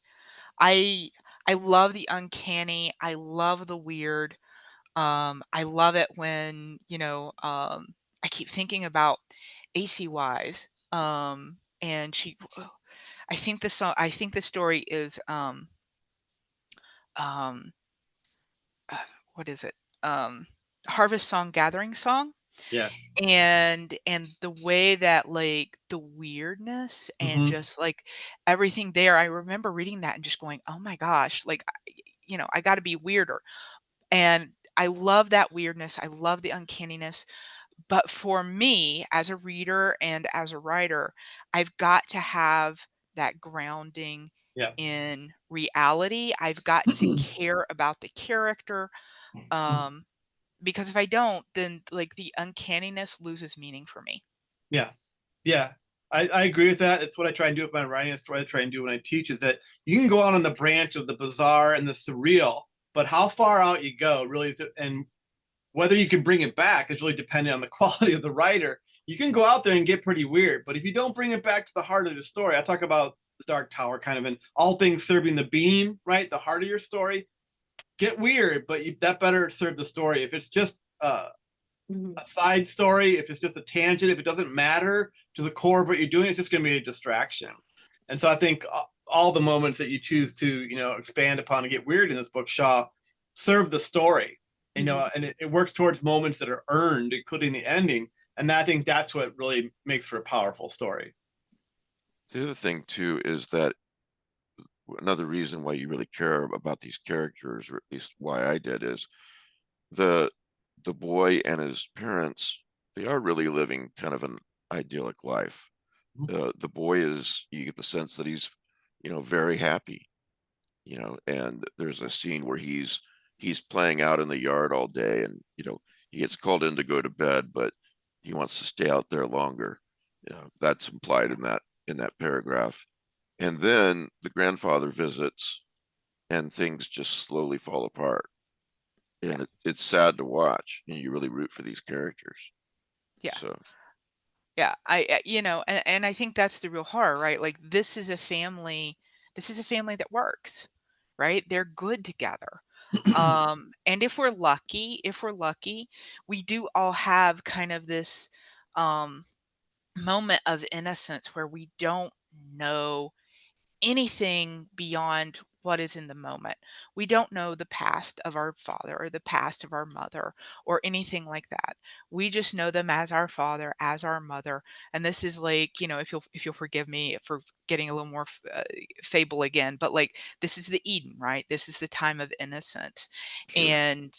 I love the uncanny. I love the weird. I love it when, I keep thinking about ACwise. And I think the story is, what is it? Harvest Song, Gathering Song. Yes. And the way that, like, the weirdness and just like everything there, I remember reading that and just going, oh my gosh, like I got to be weirder. And I love that weirdness. I love the uncanniness. But for me, as a reader and as a writer, I've got to have that grounding Yeah. in reality. I've got to care about the character. Because if I don't, then like the uncanniness loses meaning for me. Yeah. Yeah. I agree with that. It's what I try and do with my writing. It's what I try and do when I teach, is that you can go out on the branch of the bizarre and the surreal, but how far out you go really, and whether you can bring it back is really dependent on the quality of the writer. You can go out there and get pretty weird, but if you don't bring it back to the heart of the story, I talk about the Dark Tower kind of in all things serving the beam, right? The heart of your story. Get weird, but that better serve the story. If it's just a side story, if it's just a tangent, if it doesn't matter to the core of what you're doing, it's just going to be a distraction. And so I think all the moments that you choose to, expand upon and get weird in this book, Shaw, serve the story, and it works towards moments that are earned, including the ending. And I think that's what really makes for a powerful story. The other thing too is that another reason why you really care about these characters, or at least why I did, is the boy and his parents, they are really living kind of an idyllic life. The boy is, you get the sense that he's, very happy, and there's a scene where he's playing out in the yard all day, and, he gets called in to go to bed, but he wants to stay out there longer. That's implied in that paragraph. And then the grandfather visits and things just slowly fall apart. And it's sad to watch, and you really root for these characters. Yeah. So yeah, and I think that's the real horror, right? Like this is a family that works, right? They're good together. And if we're lucky, we do all have kind of this moment of innocence where we don't know anything beyond what is in the moment. We don't know the past of our father or the past of our mother or anything like that. We just know them as our father, as our mother. And this is like, if you'll forgive me for getting a little more fable again, but like this is the Eden, right? This is the time of innocence. sure. And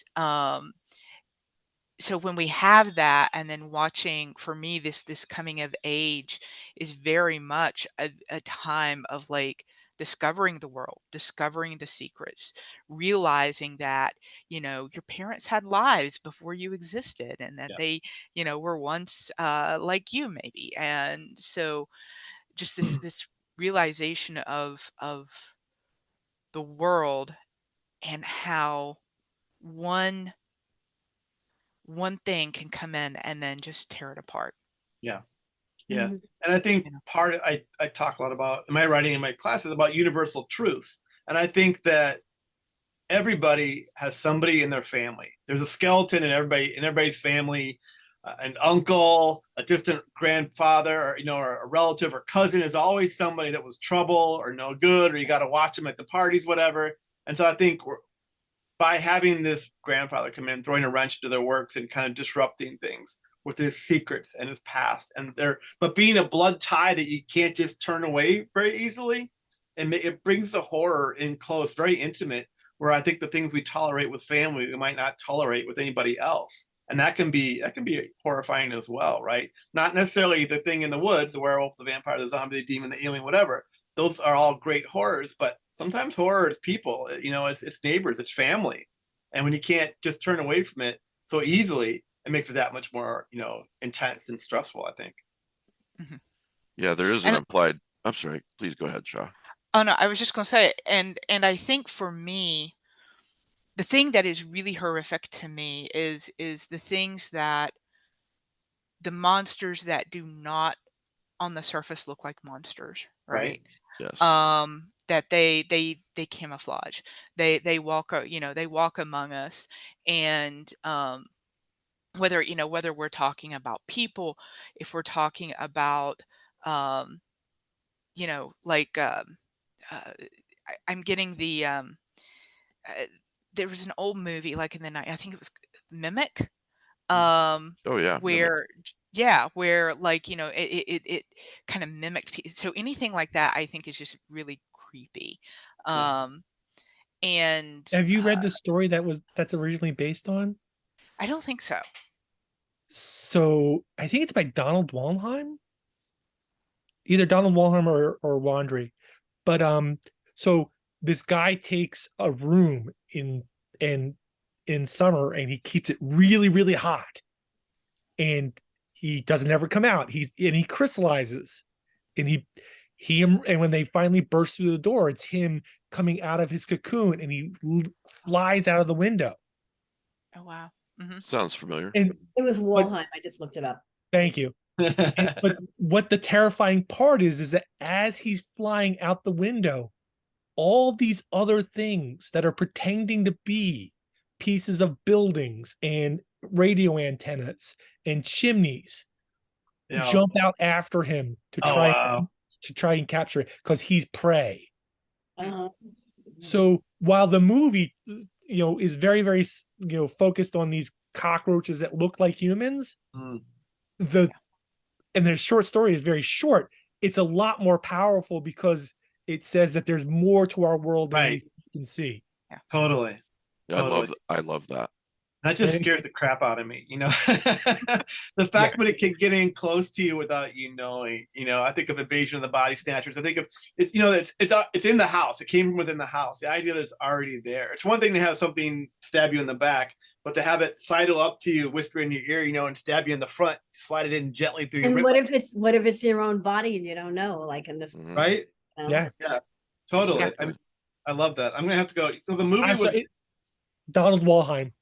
so when we have that, and then watching, for me, this coming of age is very much a time of like discovering the world, discovering the secrets, realizing that your parents had lives before you existed, and that they were once like you maybe. And so just this realization of the world, and how one thing can come in and then just tear it apart. Yeah. Yeah. And I think I talk a lot about in my writing in my classes about universal truths. And I think that everybody has somebody in their family. There's a skeleton in everybody's family. An uncle, a distant grandfather, or a relative or cousin is always somebody that was trouble or no good, or you got to watch them at the parties, whatever. And so I think by having this grandfather come in, throwing a wrench into their works and kind of disrupting things with his secrets and his past, but being a blood tie that you can't just turn away very easily, and it brings the horror in close, very intimate, where I think the things we tolerate with family, we might not tolerate with anybody else. And that can be horrifying as well, right? Not necessarily the thing in the woods, the werewolf, the vampire, the zombie, the demon, the alien, whatever. Those are all great horrors, but sometimes horror is people, it's neighbors, it's family. And when you can't just turn away from it so easily, it makes it that much more, intense and stressful, I think. Mm-hmm. Yeah, there is an implied, I'm sorry, please go ahead, Shaw. Oh no, I was just going to say, and I think for me, the thing that is really horrific to me is the things that the monsters that do not on the surface look like monsters, right? Yes. That they camouflage. They walk, they walk among us, and whether we're talking about people, if we're talking about like I'm getting the there was an old movie like in the night, I think it was Mimic, Oh yeah. where where like it kind of mimicked so anything like that I think is just really creepy. And Have you read the story that's originally based on? I don't think so. So I think it's by Donald Walnheim. Either Donald Walnheim or Wandry. But so this guy takes a room in summer and he keeps it really, really hot. And he doesn't ever come out. He crystallizes. And and when they finally burst through the door, it's him coming out of his cocoon and he flies out of the window. Oh wow. Sounds familiar. And It was Walheim. I just looked it up. thank you. But what the terrifying part is that as he's flying out the window, all these other things that are pretending to be pieces of buildings and radio antennas and chimneys Yeah. jump out after him to Oh, try wow. to try and capture it because he's prey. Uh-huh. So while the movie, is very, very, focused on these cockroaches that look like humans, Mm. and their short story is very short. It's a lot more powerful because it says that there's more to our world than Right. we can see. Totally. I love that. That just Right. scares the crap out of me, the fact that it can get in close to you without you knowing. I think of Invasion of the Body Snatchers. I think of it's it's in the house. It came from within the house. The idea that it's already there. It's one thing to have something stab you in the back, but to have it sidle up to you, whisper in your ear, and stab you in the front, slide it in gently through your And rib, what if it's your own body and you don't know, like in this, Mhm. right? Yeah. Yeah, totally. Exactly. I love that. I'm gonna have to go. So the movie I'm was sorry, Donald Walheim.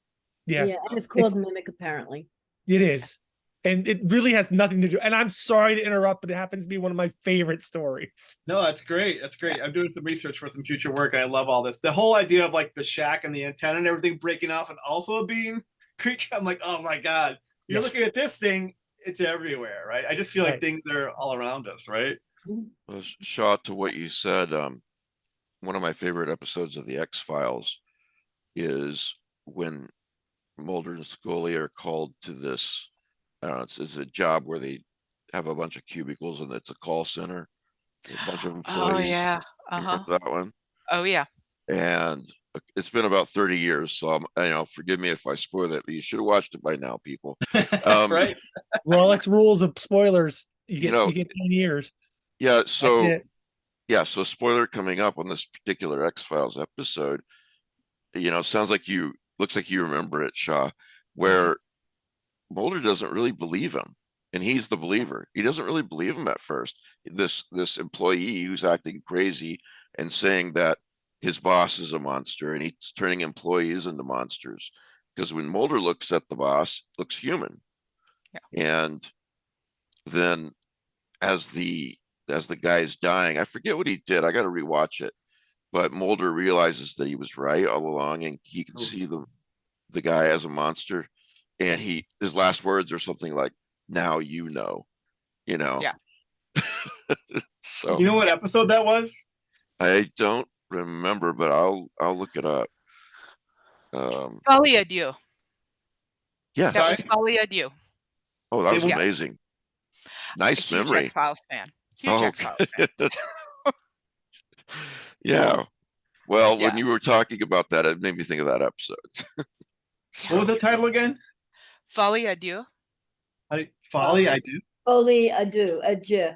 yeah, Yeah, and it's called Mimic apparently. it is. And it really has nothing to do. And I'm sorry to interrupt, but it happens to be one of my favorite stories. No, that's great. That's great. I'm doing some research for some future work. And I love all this. The whole idea of like the shack and the antenna and everything breaking off and also being creature. I'm like, oh my God. You're Yeah. looking at this thing, it's everywhere, right? I just feel like Right. things are all around us, right? Well, Shaw, to what you said, one of my favorite episodes of the X-Files is when Mulder and Scully are called to this, I don't know, it's a job where they have a bunch of cubicles and it's a call center, a bunch of Oh employees. yeah. You remember that one? Oh yeah. And it's been about 30 years, so forgive me if I spoil that, but you should have watched it by now, people. Right? Rolex rules of spoilers. You You get know, you get 10 years. Yeah, That's so it. so spoiler coming up on this particular X-Files episode, sounds like looks like you remember it, Shaw, where Mulder doesn't really believe him, and he's the believer. He doesn't really believe him at first. This employee who's acting crazy and saying that his boss is a monster and he's turning employees into monsters. Because when Mulder looks at the boss, it looks human. Yeah. And then as the guy's dying, I forget what he did. I got to rewatch it. But Mulder realizes that he was right all along, and he can see the guy as a monster. And his last words are something like, "Now you know." Yeah. So You know what episode that was? I don't remember, but I'll look it up. Folly Adieu. Yes. That was Folly Adieu. Oh, that was Yeah. amazing. A Nice huge memory. X-Files fan. Huge Oh, X-Files fan. Yeah. Well, Yeah. when you were talking about that, it made me think of that episode. What was the title again? Folly Adieu. Folly, I do. Folie adieu, adieu,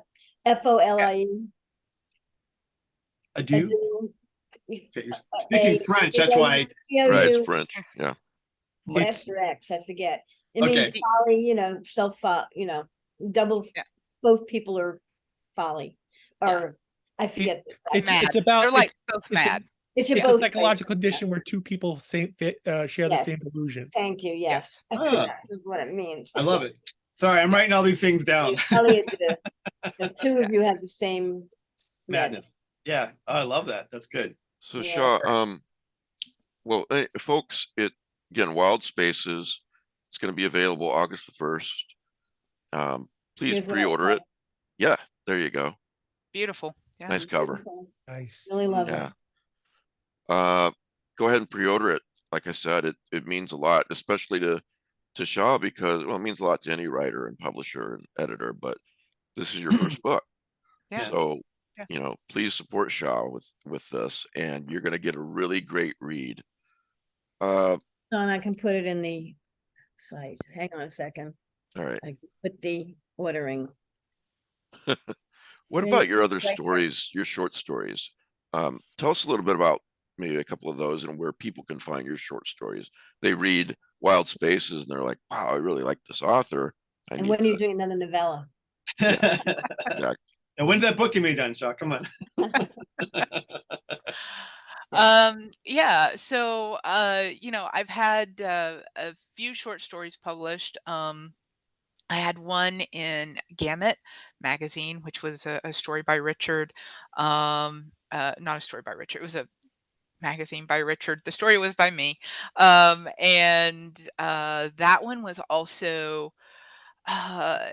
FOLIE. Adieu. Adieu. Okay, you're speaking French, that's why. Right, it's French. Yeah. S or X, I forget. It means Okay. folly, self, double, Yeah. both people are folly. Or I forget. Mad. It's about They're like both it's a- mad. It's it's both a psychological condition where two people share the Yes. same delusion. Thank you, yes. I Ah. forgot That's what it means. I love it. Sorry, I'm writing all these things down. Folly adieu. The two of you have the same Madness. Yeah, I love that. That's good. So Yeah. Shaw, well, folks, again, Wild Spaces, it's going to be available August the 1st. Please Here's what I pre-order it. said. Yeah, there you go. Beautiful. Yeah. Nice cover. Beautiful. Nice. Really love it. Yeah. Go ahead and pre-order it. Like I said, it means a lot, especially to Shaw, because it means a lot to any writer and publisher and editor, but this is your first book. Yeah. So Yeah. you know, please support Shaw with this, and you're going to get a really great read. Don, I can put it in the site. Hang on a second. All right. I can put the ordering. What Hey, about your other right there. stories, your short stories? Tell us a little bit about maybe a couple of those and where people can find your short stories. They read Wild Spaces and they're like, wow, I really like this author. And when are you doing another novella? Exactly. And when's that book gonna be done, Shaw? Come on. Yeah, so you know, I've had a few short stories published. I had one in Gamut magazine, which was a story by Richard. Not a story by Richard, it was a magazine by Richard. The story was by me. And that one was also uh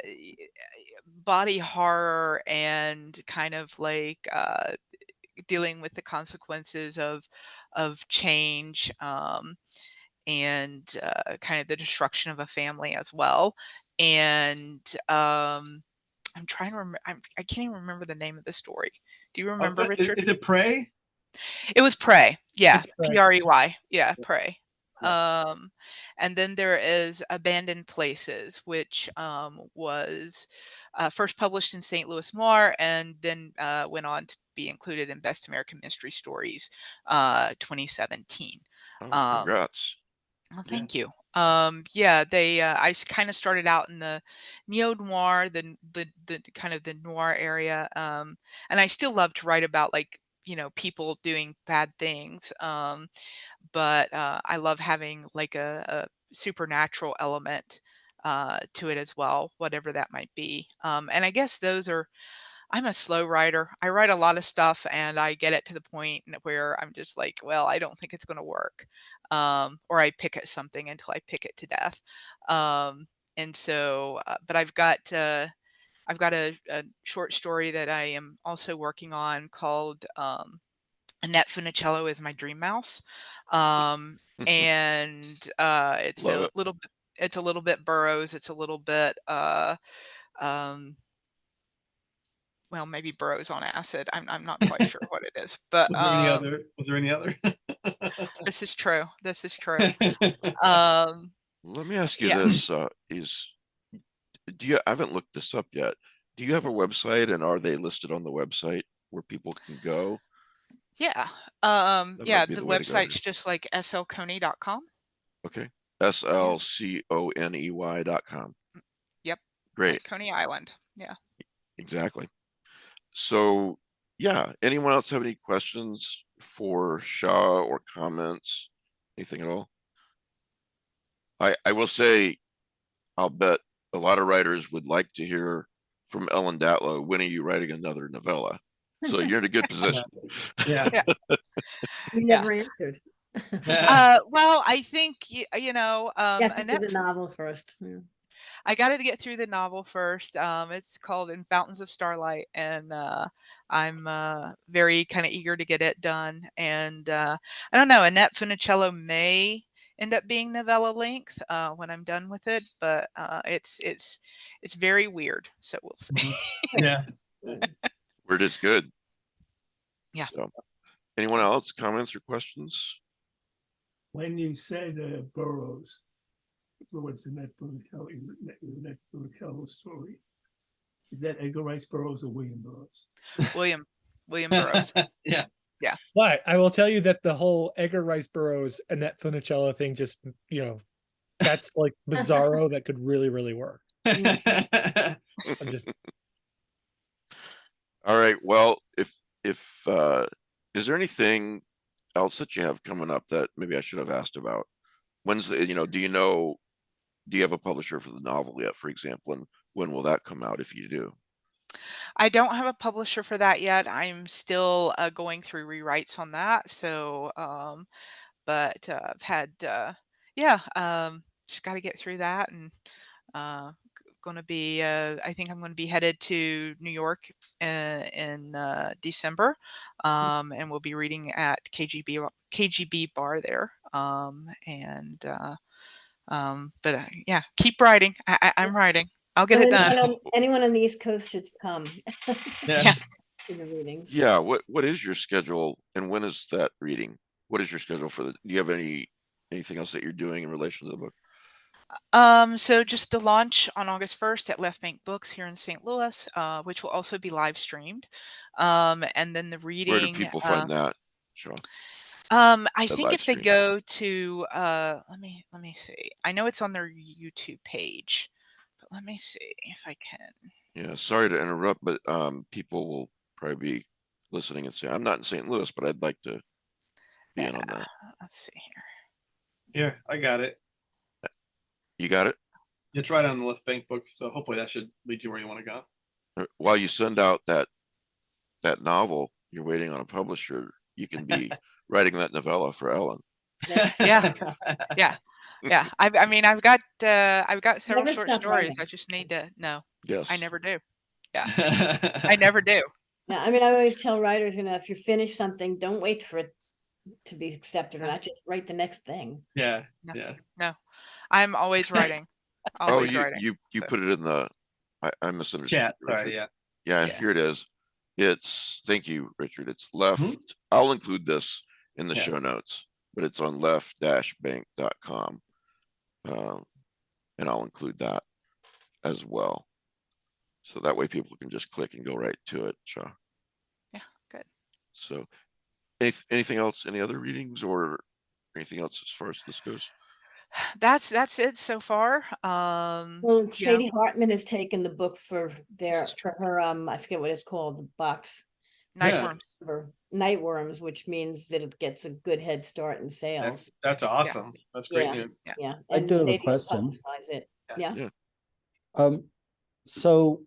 body horror and kind of like dealing with the consequences of change, and kind of the destruction of a family as well. And I'm trying to remember. I can't even remember the name of the story. Do you remember, Richard? Is it Prey? It was Prey. Yeah, It's Prey. Prey. Yeah, Prey. Yeah. And then there is Abandoned Places, which was first published in St. Louis Noir, and then went on to be included in Best American Mystery Stories 2017. Oh, Um, congrats. well, thank you. Yeah, they I kind of started out in the neo noir, the kind of the noir area, and I still love to write about, like, you know, people doing bad things. But I love having like a supernatural element to it as well, whatever that might be. And I guess those are. I'm a slow writer. I write a lot of stuff and I get it to the point where I'm just like, well, I don't think it's going to work. Or I pick at something until I pick it to death. And so, but I've got a short story that I am also working on called Annette Funicello is My Dream Mouse. And it's Love a it. little bit Burroughs. It's a little bit um, well, maybe Burroughs on acid. I'm not quite sure what it is, but Was there any other? Was there any other? this is true. This is true. Um, Let me ask you yeah, this, I haven't looked this up yet. Do you have a website and are they listed on the website where people can go? yeah. That Yeah, might be the the way to go. website's just like slconey.com. Okay. SLCONEY.com. Yep. Great. Like Coney Island. Yeah. Exactly. So yeah, anyone else have any questions for Shaw or comments? Anything at all? I will say, I'll bet a lot of writers would like to hear from Ellen Dattlow. When are you writing another novella? So you're in a good position. Yeah. Yeah. You Yeah. never answered. Well, I think you know, You have to do Annette. the novel first. Yeah. I got to get through the novel first. It's called In Fountains of Starlight, and I'm very kind of eager to get it done. And I don't know, Annette Funicello may end up being novella length when I'm done with it, but it's very weird. So we'll see. Yeah. Word is good. Yeah. So anyone else comments or questions? When you said Burroughs, so what's the net story? Is that Edgar Rice Burroughs or William Burroughs? William Burroughs. Yeah. Yeah. But I will tell you that the whole Edgar Rice Burroughs Annette Funicello thing just, you know, that's like bizarro that could really, really work. I'm just All right. Well, if is there anything else that you have coming up that maybe I should have asked about? When's the, do you have a publisher for the novel yet, for example, and when will that come out if you do? I don't have a publisher for that yet. I'm still going through rewrites on that. So, but I've had, yeah, just got to get through that, and going to be. I think I'm going to be headed to New York in December, and we'll be reading at KGB bar there. But yeah, keep writing. I'm writing. I'll get So it done. anyone on the East Coast should come. Yeah. Yeah. to the readings. Yeah, what is your schedule and when is that reading? What is your schedule for the, do you have anything else that you're doing in relation to the book? So just the launch on August 1st at Left Bank Books here in St. Louis, which will also be live streamed. And then the Where do reading, people find that, Shaw? I That think live if they stream? go to, let me see. I know it's on their YouTube page, but let me see if I can. Yeah, sorry to interrupt, but people will probably be listening and say, I'm not in St. Louis, but I'd like to be in on that. Let's see here. Here, I got it. You got it? It's right on the Left Bank Books, so hopefully that should lead you where you want to go. While you send out that novel, you're waiting on a publisher, you can be writing that novella for Ellen. Yeah. Yeah. Yeah. I mean, I've got several Never short stop stories. writing. I just need to know. Yes. I never do. Yeah. I never do. Yeah, I mean, I always tell writers, if you finish something, don't wait for it to be accepted or not, just write the next thing. Yeah, No. yeah. No. I'm always writing. Oh, Always writing. you so. put it in the, I misunderstood. Chat, Richard. sorry, yeah. Yeah, Yeah. here it is. It's, thank you, Richard. It's left. I'll include this in the Yeah. show notes, but it's on left-bank.com. And I'll include that as well. So that way people can just click and go right to it, Shaw. Yeah, good. So anything else, any other readings or anything else as far as this goes? That's it so far. Well, Sadie Hartman has taken the book for is her I forget what it's called, the box Nightworms. for Nightworms, which means that it gets a good head start in sales. That's awesome. That's great news. Yeah. Yeah. I And do have a Sadie will question. publicize it. Yeah. So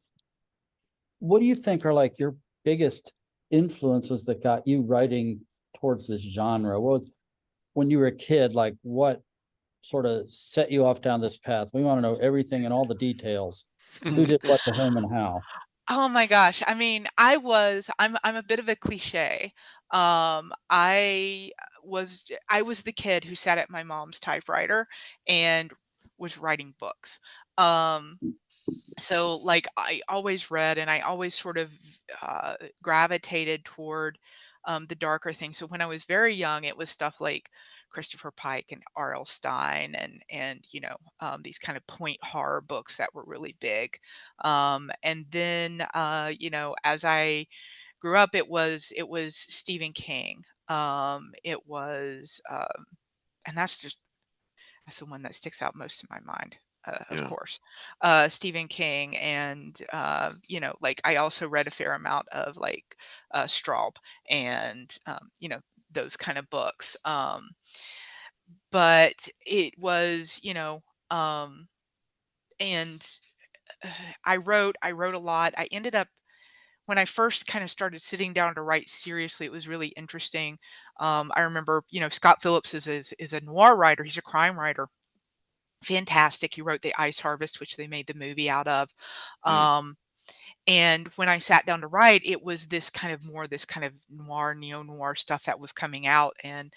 what do you think are like your biggest influences that got you writing towards this genre? What was, when you were a kid, like what sort of set you off down this path? We want to know everything and all the details. Who did what to whom and how? Oh my gosh. I mean, I'm a bit of a cliche. I was the kid who sat at my mom's typewriter and was writing books. So like I always read and I always sort of gravitated toward the darker things. So when I was very young, it was stuff like Christopher Pike and R.L. Stein and these kind of point horror books that were really big. And then as I grew up, it was Stephen King. It was and that's the one that sticks out most in my mind. Of course, Stephen King, and like I also read a fair amount of like Straub and those kind of books. But it was and I wrote a lot. I ended up, when I first kind of started sitting down to write seriously, it was really interesting. I remember, Scott Phillips is a noir writer. He's a crime writer. Fantastic. He wrote The Ice Harvest, which they made the movie out of. And when I sat down to write, it was this kind of noir, neo-noir stuff that was coming out. And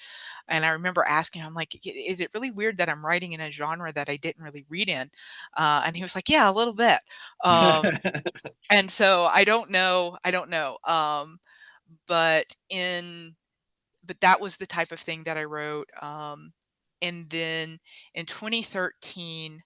I remember asking him, I'm like, is it really weird that I'm writing in a genre that I didn't really read in? And he was like, yeah, a little bit. And so I don't know. But that was the type of thing that I wrote. And then in 2013,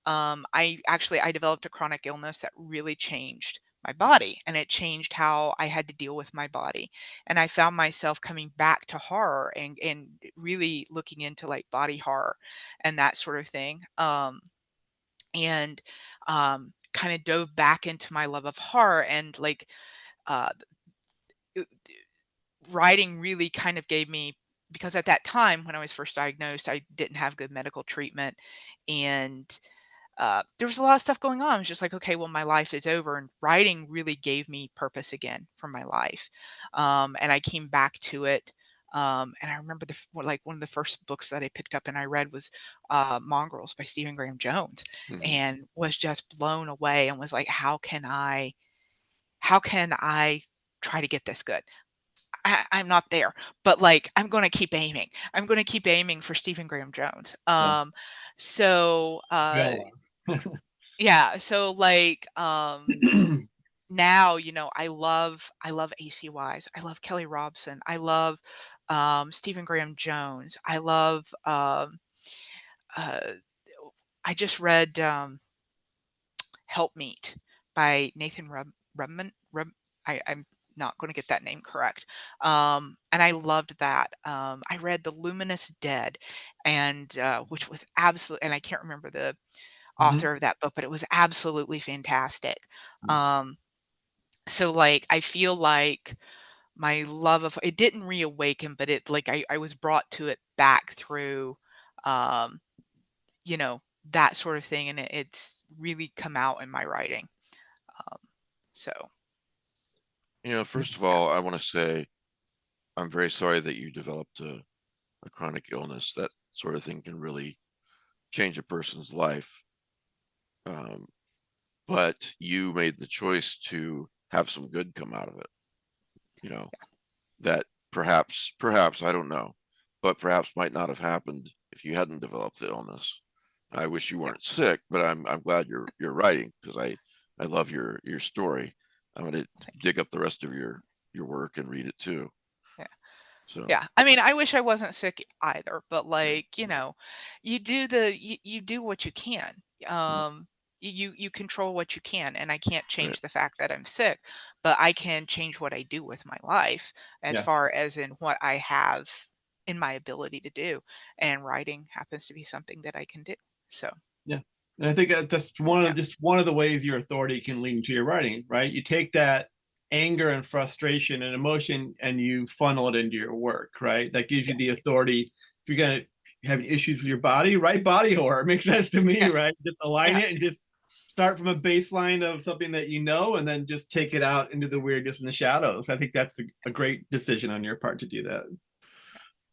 I developed a chronic illness that really changed my body, and it changed how I had to deal with my body. And I found myself coming back to horror and really looking into like body horror and that sort of thing. And kind of dove back into my love of horror, and like uh, writing really kind of gave me, because at that time when I was first diagnosed, I didn't have good medical treatment, and there was a lot of stuff going on. I was just like, okay, well, my life is over, and writing really gave me purpose again for my life. And I came back to it. And I remember one of the first books that I picked up and I read was Mongrels by Stephen Graham Jones, and was just blown away and was like, how can I try to get this good? I'm not there, but like, I'm going to keep aiming. I'm going to keep aiming for Stephen Graham Jones. So, yeah. So like, now, I love ACwise. I love Kelly Robson. I love Stephen Graham Jones. I love uh, I just read Helpmeet by Nathan Rubman. I'm not going to get that name correct. And I loved that. I read The Luminous Dead, and which was absolutely, and I can't remember the author of that book, but it was absolutely fantastic. So like, I feel like my love of it didn't reawaken, but it like I was brought to it back through, um, that sort of thing, and it's really come out in my writing. So First of all, I want to say I'm very sorry that you developed a chronic illness. That sort of thing can really change a person's life. But you made the choice to have some good come out of it. That perhaps, I don't know, but perhaps might not have happened if you hadn't developed the illness. I wish you weren't sick, but I'm glad you're writing, because I love your story. I'm going to dig up the rest of your work and read it too. Yeah. So yeah, I mean, I wish I wasn't sick either, but like, you do what you can. You control what you can, and I can't change the fact that I'm sick, but I can change what I do with my life as far as in what I have in my ability to do, and writing happens to be something that I can do. So yeah, and I think that's one of the ways your authority can lead into your writing, right? You take that anger and frustration and emotion and you funnel it into your work, right? That gives you the authority. If you're gonna have issues with your body, write body horror. It makes sense to me, right? Just align it and just start from a baseline of something that and then just take it out into the weirdness and the shadows. I think that's a great decision on your part to do that.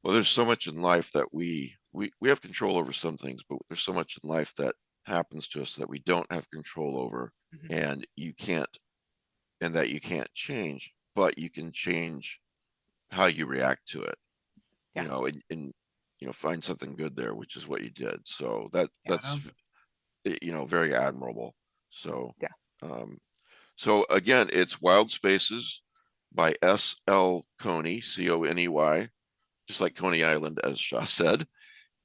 Well, there's so much in life that we have control over some things, but there's so much in life that happens to us that we don't have control over, and you can't change, but you can change how you react to it. And find something good there, which is what you did. So that's very admirable. So so again, it's Wild Spaces by SL Coney, Coney, just like Coney Island, as Shaw said.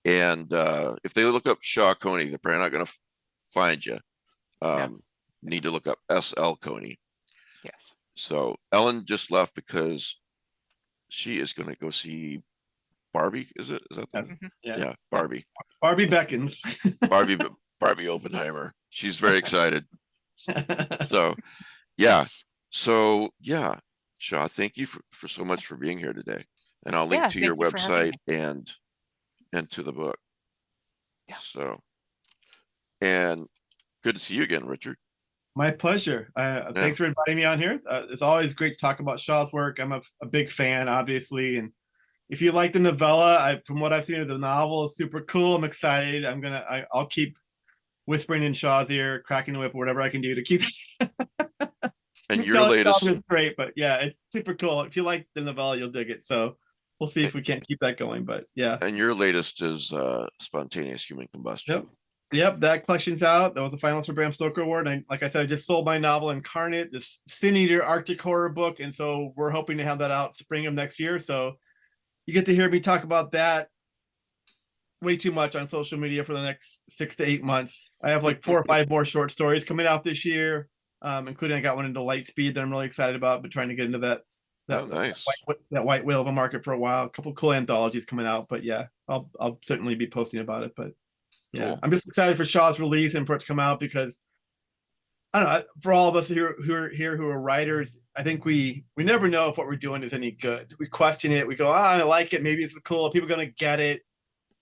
And if they look up Shaw Coney, they're probably not going to find you. Need to look up SL Coney. Yes. So Ellen just left because she is going to go see Barbie. Is that yeah, Barbie. Barbie beckons. Barbie Oppenheimer. She's very excited. So yeah. Shaw, thank you for so much for being here today. And I'll link to your website and to the book. So, and good to see you again, Richard. My pleasure. Thanks for inviting me on here. It's always great to talk about Shaw's work. I'm a big fan, obviously. And if you like the novella, from what I've seen of the novel, is super cool. I'm excited. I'll keep whispering in Shaw's ear, cracking the whip, whatever I can do to keep. And your latest is great, but yeah, it's super cool. If you like the novella, you'll dig it. So we'll see if we can't keep that going. But yeah. And your latest is Spontaneous Human Combustion. Yep, that collection's out. That was the finalist for Bram Stoker Award. And like I said, I just sold my novel Incarnate, this Sin Eater Arctic horror book, and so we're hoping to have that out spring of next year. So you get to hear me talk about that way too much on social media for the next 6 to 8 months. I have like 4 or 5 more short stories coming out this year, including I got one into Lightspeed that I'm really excited about, but trying to get into that white whale of a market for a while. A couple cool anthologies coming out, but yeah, I'll certainly be posting about it. But yeah, cool. I'm just excited for Shaw's release and for it to come out, because I don't know, for all of us who are writers, I think we never know if what we're doing is any good. We question it. We go, I like it. Maybe it's cool. People are going to get it.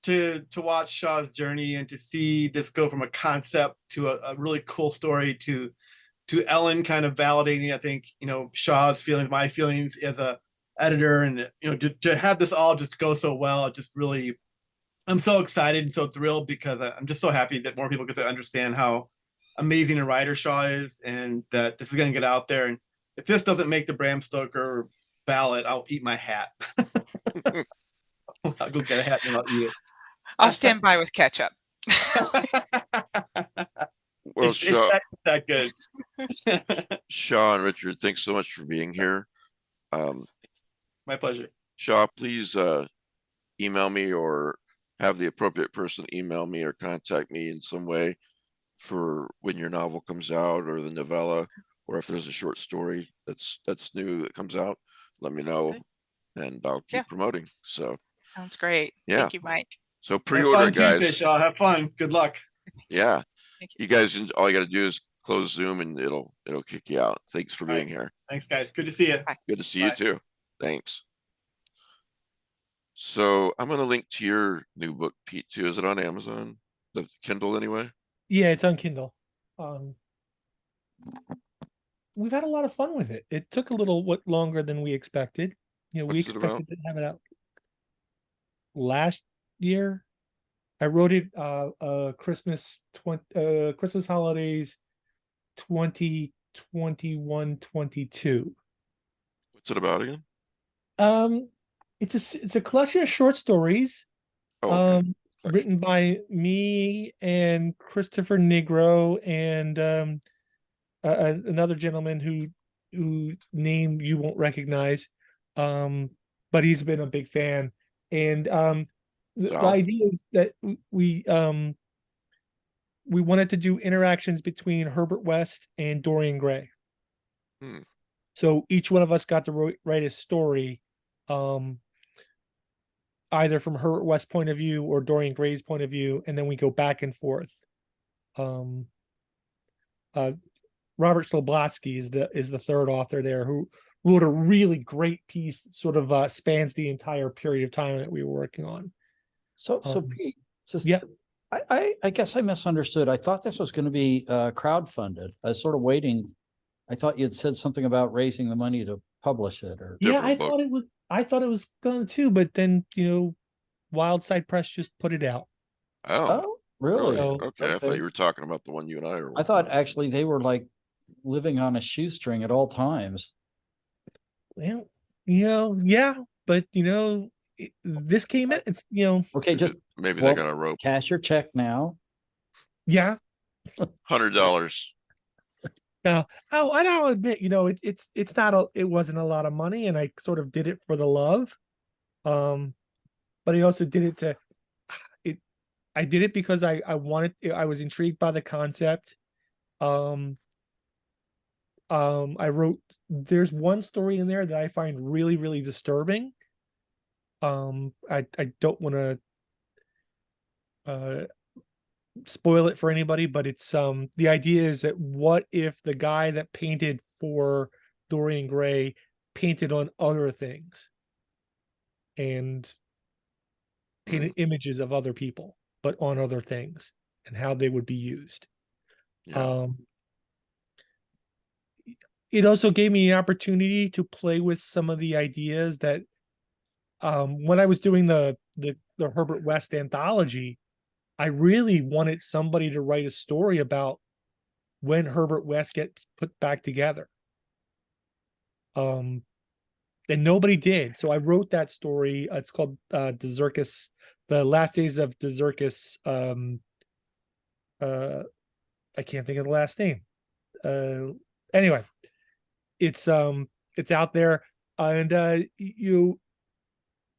To watch Shaw's journey and to see this go from a concept to a really cool story to Ellen kind of validating, I think, Shaw's feelings, my feelings as a editor, and to have this all just go so well, it just really, I'm so excited and so thrilled, because I'm just so happy that more people get to understand how amazing a writer Shaw is, and that this is going to get out there. And if this doesn't make the Bram Stoker ballot, I'll eat my hat. I'll go get a hat and I'll eat it. I'll stand by with ketchup. Well, it's Shaw, that good. Shaw and Richard, thanks so much for being here. My pleasure. Shaw, please email me or have the appropriate person email me or contact me in some way for when your novel comes out or the novella, or if there's a short story that's new that comes out, let me know Good. and I'll keep Yeah. promoting. So Sounds great. Yeah. Thank you, Mike. so Have pre-order fun it, guys. Tuesday, Shaw. Have fun. Good luck. Yeah. Thank You guys, all you got to do is close Zoom and it'll kick you out. Thanks for All right. being here. Thanks, guys. Good to see you. Good to see Bye. you too. Thanks. So I'm going to link to your new book, Pete, too. Is it on Amazon? The Kindle anyway? Yeah, it's on Kindle. We've had a lot of fun with it. It took a little longer than we expected. You know, we What's it about? expected to have it out last year. I wrote it Christmas holidays 2021-22. What's it about again? It's a collection of short stories Oh, okay. written by me and Christopher Negro and another gentleman whose name you won't recognize, but he's been a big fan. And the Sal? idea is that we wanted to do interactions between Herbert West and Dorian Gray. Hmm. So each one of us got to write a story, either from Herbert West's point of view or Dorian Gray's point of view, and then we go back and forth. Robert Slobodski is the third author there, who wrote a really great piece that sort of spans the entire period of time that we were working on. So Pete, just, yeah. I guess I misunderstood. I thought this was going to be crowdfunded. I was sort of waiting. I thought you'd said something about raising the money to publish it, or Yeah, Different book. I thought it was going to, but then Wildside Press just put it out. Oh, really? So- okay. I thought you were talking about the one you and I were I working thought on. actually they were like living on a shoestring at all times. Well, yeah, but this came out. It's Okay, just Maybe well, they got a rope. cash your check now. yeah. $100. Now, and I'll admit, it's not it wasn't a lot of money, and I sort of did it for the love. But I also did it to it. I did it because I was intrigued by the concept. I wrote. There's one story in there that I find really, really disturbing. I don't want to spoil it for anybody, but it's the idea is that what if the guy that painted for Dorian Gray painted on other things and painted images of other people, but on other things, and how they would be used. Yeah. It also gave me an opportunity to play with some of the ideas that when I was doing the Herbert West anthology, I really wanted somebody to write a story about when Herbert West gets put back together. And nobody did. So I wrote that story. It's called Deserkis, The Last Days of Deserkis. I can't think of the last name. Anyway, it's out there, and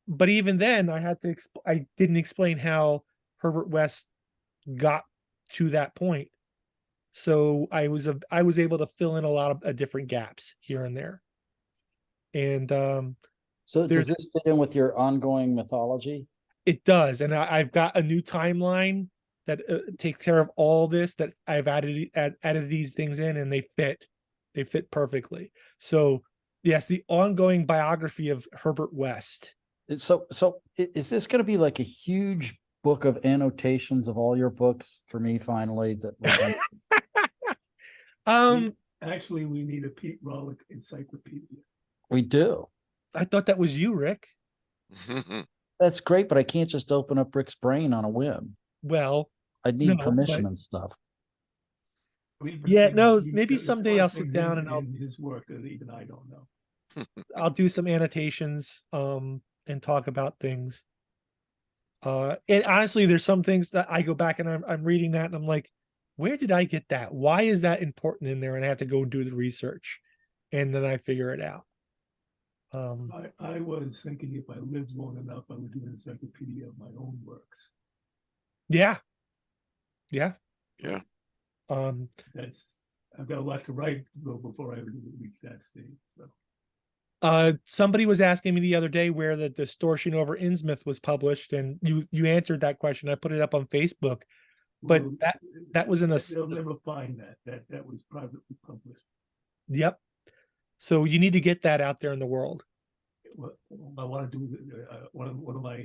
but even then I had to I didn't explain how Herbert West got to that point. So I was able to fill in a lot of different gaps here and there. And So does this fit in with your ongoing mythology? it does, and I've got a new timeline that takes care of all this, that I've added these things in, and they fit perfectly. So yes, the ongoing biography of Herbert West. So is this going to be like a huge book of annotations of all your books for me finally? Actually, we need a Pete Rollick encyclopedia. We do. I thought that was you, Rick. That's great, but I can't just open up Rick's brain on a whim. Well, I'd need no, permission but- and stuff. Yeah, no, maybe someday I'll sit down and in his work that even I don't know. I'll do some annotations and talk about things. And honestly, there's some things that I go back and I'm reading that and I'm like, where did I get that? Why is that important in there? And I have to go do the research, and then I figure it out. I was thinking if I lived long enough, I would do an encyclopedia of my own works. Yeah. Yeah. Yeah. I've got a lot to write before I reach that stage. So. Somebody was asking me the other day where the Distortion over Innsmouth was published, and you answered that question. I put it up on Facebook, but Well, that was in a. They'll never find that was privately published. Yep. So you need to get that out there in the world. What I want to do, one of my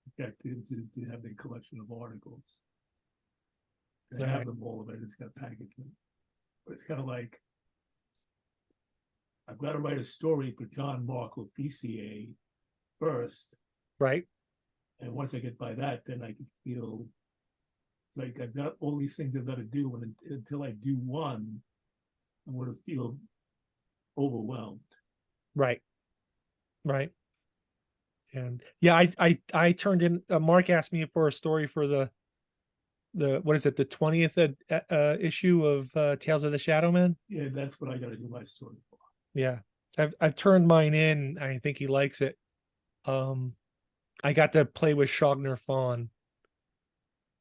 objectives is to have a collection of articles. And I have them all, but it's got packaged them. But it's kind of like I've got to write a story for John Mark L'Officier first, right? And once I get by that, then I can feel it's like I've got all these things I've got to do, and until I do one, I'm going to feel overwhelmed. Right. Right. And yeah, I turned in. Mark asked me for a story for the what is it, the 20th issue of Tales of the Shadow Man. Yeah, that's what I got to do my story for. Yeah, I've turned mine in. I think he likes it. I got to play with Shogner Fawn.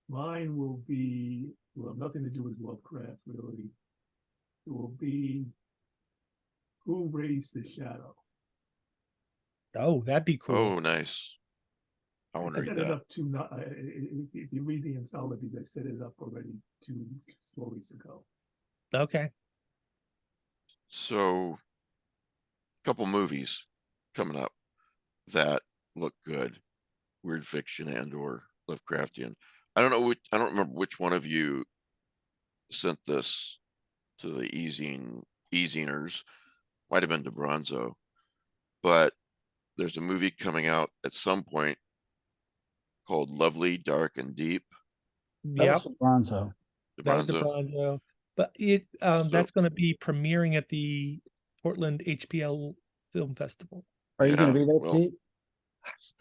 Mine will have nothing to do with Lovecraft, really. It will be Who Raised the Shadow. Oh, that'd be cool. Oh, nice. I want to set read it that. up if you read the anthologies, I set it up already 2 stories ago. Okay. So, a couple movies coming up that look good, weird fiction and or Lovecraftian. I don't remember which one of you sent this to the e-ziners. Might have been DeBronzo, but there's a movie coming out at some point called Lovely, Dark, and Deep. Yeah, Bronzo. that was the Bronzo, but that's going to be premiering at the Portland HPL Film Festival. Are you going to be there, Pete?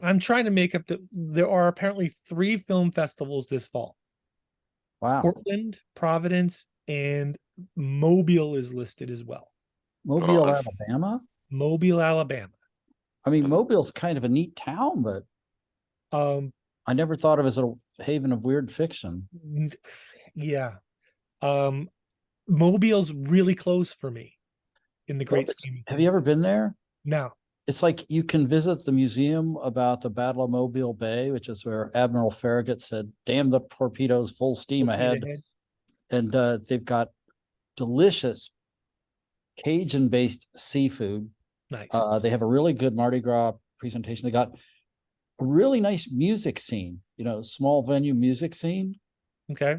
I'm trying to make up there are apparently 3 film festivals this fall. Wow. Portland, Providence, and Mobile is listed as well. Mobile, Alabama? Mobile, Alabama. I mean, Mobile's kind of a neat town, but I never thought of it as a haven of weird fiction. Yeah. Mobile's really close for me in the great scheme. Have you ever been there? No. It's like you can visit the museum about the Battle of Mobile Bay, which is where Admiral Farragut said, "Damn the torpedoes, full steam ahead." And they've got delicious Cajun-based seafood. Nice. They have a really good Mardi Gras presentation. They got a really nice music scene, small venue music scene. Okay.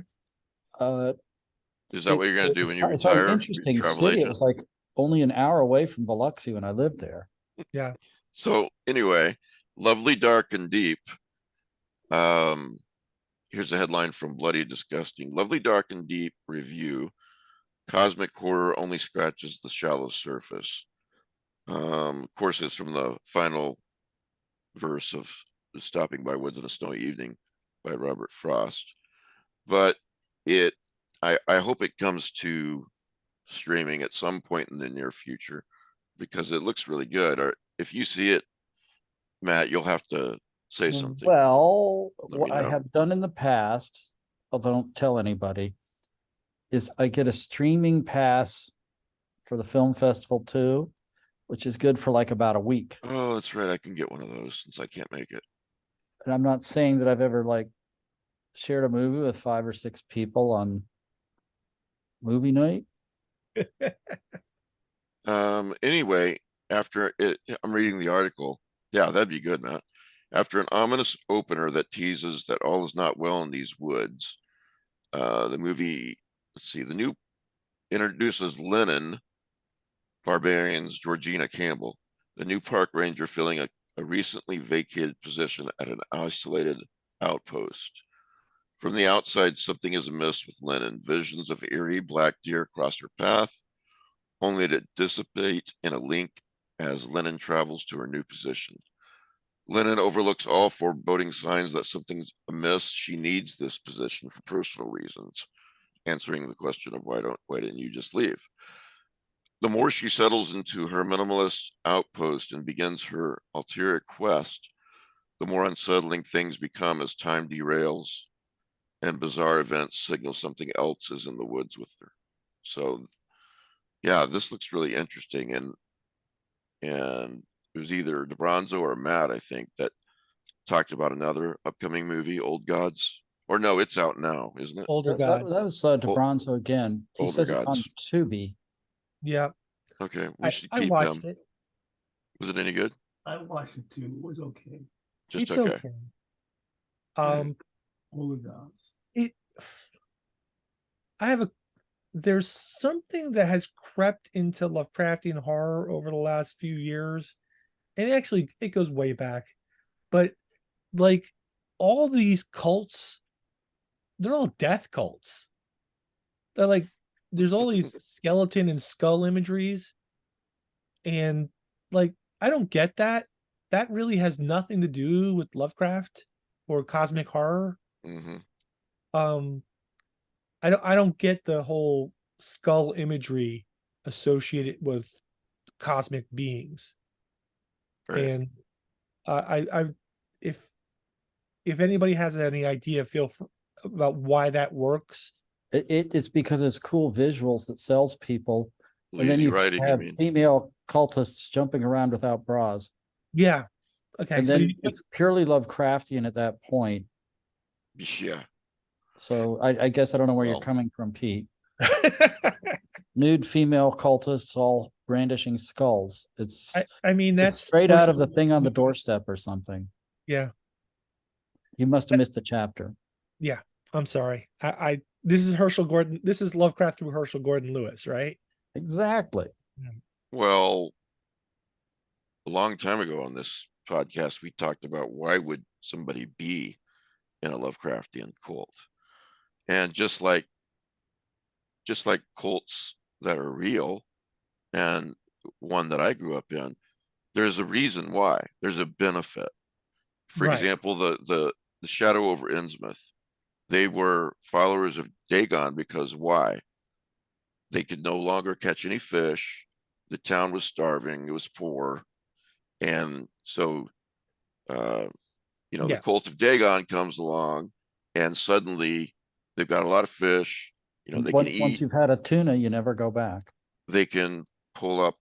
Is that what you're going to do when you retire? It's an interesting city. It was like only an hour away from Biloxi when I lived there. Yeah. So anyway, Lovely, Dark, and Deep. Here's a headline from Bloody Disgusting. Lovely, Dark, and Deep review. Cosmic horror only scratches the shallow surface. Of course, it's from the final verse of Stopping by Woods on a Snowy Evening by Robert Frost. But I hope it comes to streaming at some point in the near future, because it looks really good. Or if you see it, Matt, you'll have to say something. Well, what I have done in the past, although don't tell anybody, is I get a streaming pass for the film festival too, which is good for like about a week. Oh, that's right. I can get one of those since I can't make it. And I'm not saying that I've ever shared a movie with 5 or 6 people on movie night. Anyway, after it, I'm reading the article. Yeah, that'd be good, Matt. After an ominous opener that teases that all is not well in these woods, the movie, the new introduces Lennon Barbarian's Georgina Campbell, the new park ranger filling a recently vacated position at an isolated outpost. From the outside, something is amiss with Lennon. Visions of eerie black deer cross her path, only to dissipate in a link as Lennon travels to her new position. Lennon overlooks all foreboding signs that something's amiss. She needs this position for personal reasons. answering the question of why didn't you just leave? The more she settles into her minimalist outpost and begins her ulterior quest, the more unsettling things become as time derails and bizarre events signal something else is in the woods with her. So yeah, this looks really interesting. And it was either DeBronzo or Matt, I think, that talked about another upcoming movie, Old Gods. Or no, it's out now, isn't it? Older That gods. was DeBronzo again. He Older says it's on Gods. Tubi. Yeah, Okay, we should I keep watched him. it. Was it any good? I watched it too. It was okay. Just It's okay. okay. All the gods. It. I have a. There's something that has crept into Lovecraftian horror over the last few years, and actually it goes way back. But like all these cults, they're all death cults. They're like there's all these skeleton and skull imageries, and like I don't get that. That really has nothing to do with Lovecraft or cosmic horror. Hmm. Um, I don't get the whole skull imagery associated with cosmic beings. Right. And I if anybody has any idea, about why that works. It's because it's cool visuals that sells people. And then Lazy you writing, you have mean? female cultists jumping around without bras. Yeah. Okay. And So then it's purely Lovecraftian at that point. Yeah. So I guess I don't know where you're Well. coming from, Pete. Nude female cultists all brandishing skulls. It's I mean it's that's straight out of the Herschel thing on the Lewis. doorstep or something. Yeah. You must have missed a chapter. Yeah. I'm sorry. I this is Herschel Gordon. This is Lovecraft through Herschel Gordon Lewis, right? Exactly. Well, a long time ago on this podcast, we talked about why would somebody be in a Lovecraftian cult? And just like cults that are real, and one that I grew up in, there's a reason why. There's a benefit. For Right. example, the Shadow over Innsmouth, they were followers of Dagon because why? They could no longer catch any fish. The town was starving. It was poor. And so, the Yeah. cult of Dagon comes along and suddenly they've got a lot of fish. They can Once eat. you've had a tuna, you never go back. They can pull up.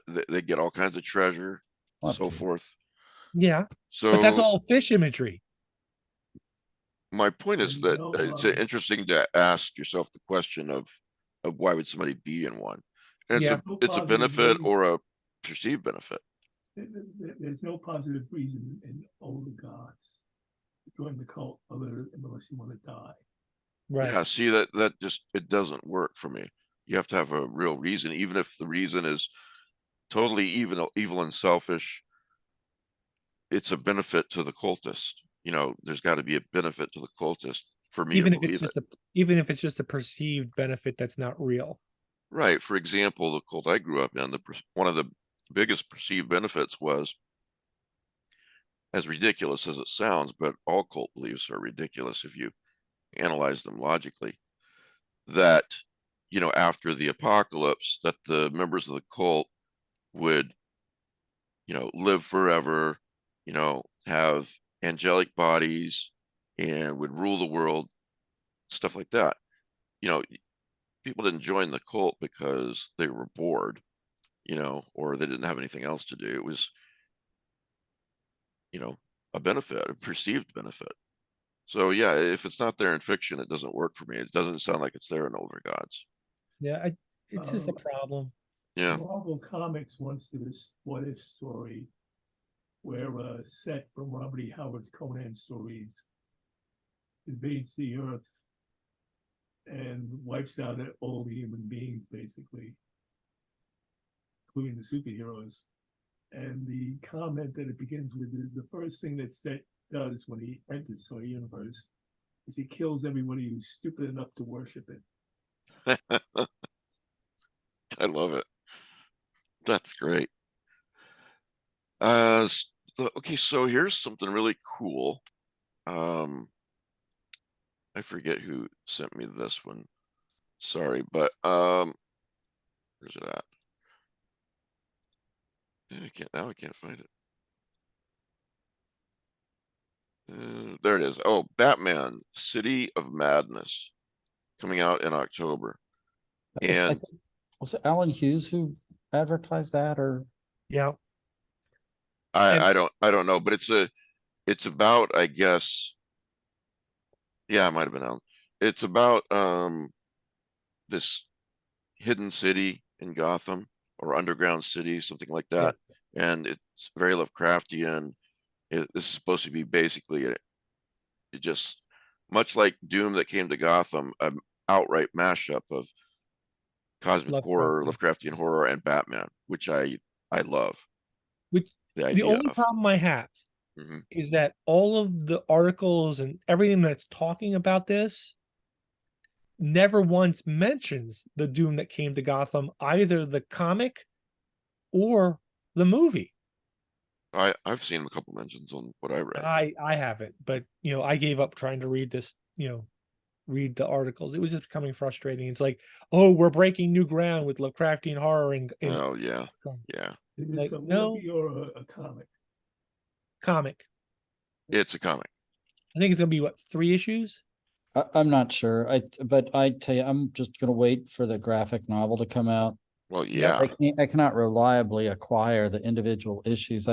They get all kinds of treasure, so Okay. forth. Yeah. So, But that's all fish imagery. my point is that it's interesting to ask yourself the question of why would somebody be in one, and Yeah. it's a benefit or a perceived benefit. There's no positive reason in older gods to join the cult unless you want to die. Right. Yeah, see that just it doesn't work for me. You have to have a real reason, even if the reason is totally evil and selfish. It's a benefit to the cultist. There's got to be a benefit to the cultist for me Even to if it's believe it. even if it's just a perceived benefit that's not real. Right. For example, the cult I grew up in, one of the biggest perceived benefits was, as ridiculous as it sounds, but all cult beliefs are ridiculous if you analyze them logically, that, after the apocalypse, that the members of the cult would, live forever, have angelic bodies and would rule the world, stuff like that. People didn't join the cult because they were bored, or they didn't have anything else to do. It was, a benefit, a perceived benefit. So yeah, if it's not there in fiction, it doesn't work for me. It doesn't sound like it's there in Older Gods. Yeah, it's just a problem. Yeah. Marvel Comics once did this what if story where a set from Robert E. Howard's Conan stories invades the earth and wipes out all the human beings, basically, including the superheroes. And the comment that it begins with is the first thing that Set does when he enters the universe is he kills everybody who's stupid enough to worship it. I love it. That's great. Okay, so here's something really cool. I forget who sent me this one. Sorry, but where's it at? I can't find it. There it is. Oh, Batman, City of Madness, coming out in October. And Was it Alan Hughes who advertised that, or? Yeah. And- I don't know, but it's about, I guess. Yeah, it might have been Alan. It's about this hidden city in Gotham, or underground city, something like that. And it's very Lovecraftian. This is supposed to be basically it just much like Doom that came to Gotham, an outright mashup of cosmic horror, Lovecraftian horror, and Batman, which I love. Which the the idea only of. problem I have Mhm. is that all of the articles and everything that's talking about this never once mentions the Doom that came to Gotham, either the comic or the movie. I've seen a couple mentions on what I read. I haven't, but I gave up trying to read this, read the articles. It was just becoming frustrating. It's like, oh, we're breaking new ground with Lovecraftian horror and Oh yeah, yeah. Is Like, this a no. movie or a comic? comic. It's a comic. I think it's gonna be what, 3 issues? I'm not sure. But I tell you, I'm just gonna wait for the graphic novel to come out. Well, Yeah. yeah. I cannot reliably acquire the individual issues.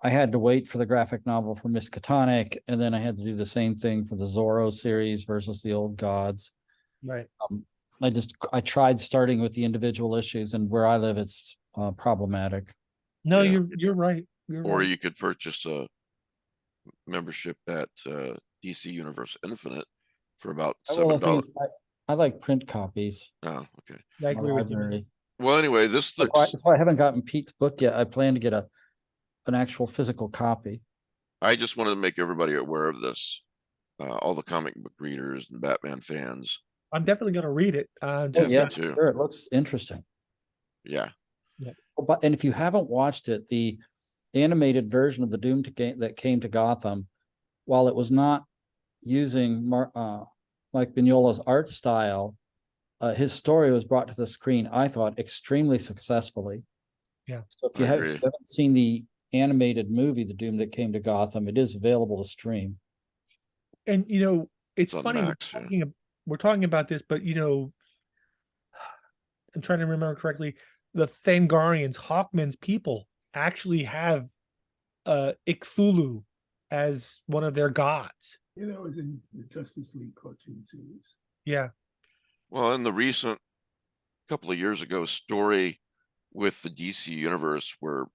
I had to wait for the graphic novel for Miskatonic, and then I had to do the same thing for the Zorro series versus the Old Gods. Right. I tried starting with the individual issues, and where I live, it's problematic. No, Yeah. you're right. You're Or right. you could purchase a membership at DC Universe Infinite for about Well, the thing $7. is, I like print copies. Oh, okay. I in the agree with you. library. Well, anyway, this That's why, looks. that's why I haven't gotten Pete's book yet. I plan to get an actual physical copy. I just wanted to make everybody aware of this. All the comic book readers and Batman fans. I'm definitely gonna read it. Yeah, Just me yeah, too. sure, it looks interesting. Yeah. And if you haven't watched it, the animated version of the Doom game that came to Gotham, while it was not using Mike Mignola's art style, his story was brought to the screen, I thought, extremely successfully. Yeah. So if I you agree. haven't seen the animated movie, The Doom that came to Gotham, it is available to stream. And it's It's on funny Max, yeah. we're talking about this, but I'm trying to remember correctly. The Thangarians, Hawkman's people, actually have cthulhu as one of their gods. It was in the Justice League cartoon series. Yeah. Well, in the recent couple of years ago story with the DC Universe, where